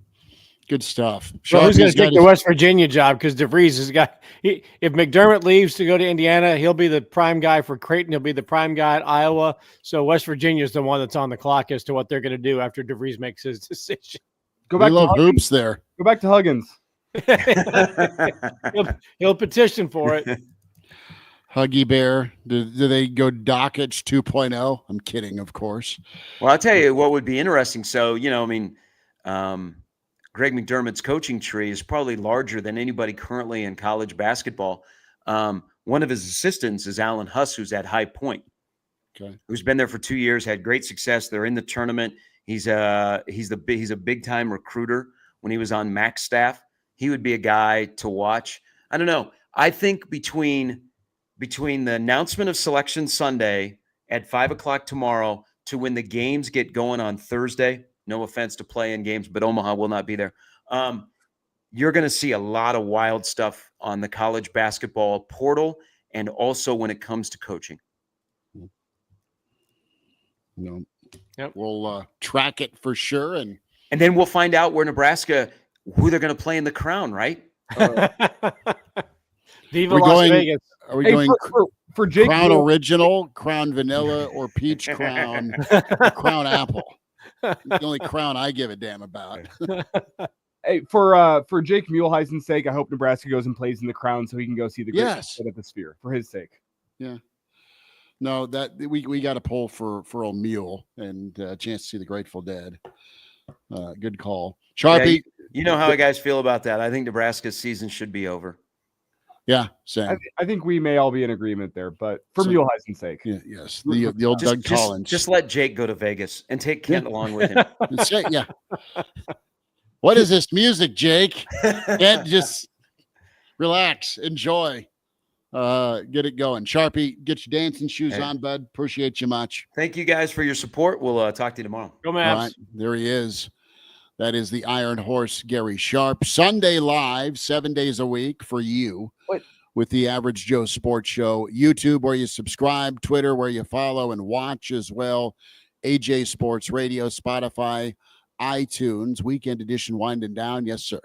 Good stuff. Well, who's going to take the West Virginia job? Because DeVries has got. If McDermott leaves to go to Indiana, he'll be the prime guy for Creighton. He'll be the prime guy at Iowa. So West Virginia is the one that's on the clock as to what they're going to do after DeVries makes his decision. Go back. Love hoops there. Go back to Huggins. he'll petition for it. Huggy Bear. Do they go Dockage 2.0? I'm kidding, of course. Well, I'll tell you what would be interesting. So, Greg McDermott's coaching tree is probably larger than anybody currently in college basketball. One of his assistants is Alan Huss, who's at High Point, who's been there for 2 years, had great success. They're in the tournament. He's a big time recruiter. When he was on Mac's staff, he would be a guy to watch. I don't know. I think between the announcement of Selection Sunday at 5:00 tomorrow to when the games get going on Thursday. No offense to play-in games, but Omaha will not be there. You're going to see a lot of wild stuff on the college basketball portal and also when it comes to coaching. No. Yep. We'll track it for sure. And then we'll find out who they're going to play in the Crown, right? Viva Las Vegas. Are we going for Jake Crown Original, Crown Vanilla, or Peach Crown, or Crown Apple? The only crown I give a damn about. Hey, for Jake Muehlheisen's sake, I hope Nebraska goes and plays in the Crown so he can go see the great of the Sphere for his sake. Yeah. No, that we got to pull for old Mule and a chance to see the Grateful Dead. Good call, Sharpie. Yeah, you know how guys feel about that. I think Nebraska's season should be over. Yeah, same. I think we may all be in agreement there, but for Muehlheisen's sake. Yeah, yes. The old Doug Collins. Just let Jake go to Vegas and take Kent along with him. Yeah. What is this music, Jake? Can't just relax, enjoy, get it going. Sharpie, get your dancing shoes on, bud. Appreciate you much. Thank you guys for your support. We'll talk to you tomorrow. Go Mavs. All right, there he is. That is the Iron Horse, Gary Sharp. Sunday live, 7 days a week for you with the Average Joe Sports Show. YouTube, where you subscribe. Twitter, where you follow and watch as well. AJ Sports Radio, Spotify, iTunes. Weekend edition winding down. Yes, sir.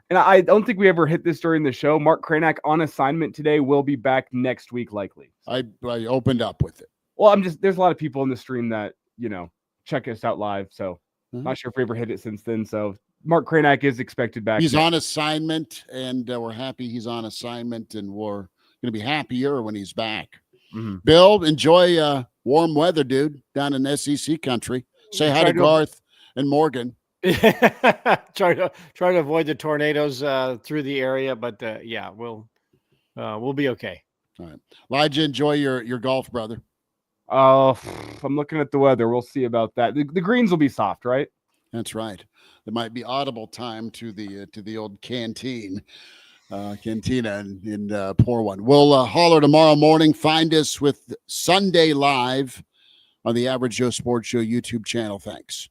And I don't think we ever hit this during the show. Mark Cranack on assignment today will be back next week, likely. I opened up with it. Well, there's a lot of people in the stream that, check us out live. So not sure if we ever hit it since then. So Mark Cranack is expected back. He's on assignment, and we're happy he's on assignment, and we're going to be happier when he's back. Mm-hmm. Bill, enjoy warm weather, dude, down in SEC country. Say hi Try to to- Garth and Morgan. try to avoid the tornadoes through the area, but yeah, we'll be okay. All right. Elijah, enjoy your golf, brother. Oh, I'm looking at the weather. We'll see about that. The greens will be soft, right? That's right. There might be audible time to the old cantina and pour one. We'll holler tomorrow morning. Find us with Sunday Live on the Average Joe Sports Show YouTube channel. Thanks.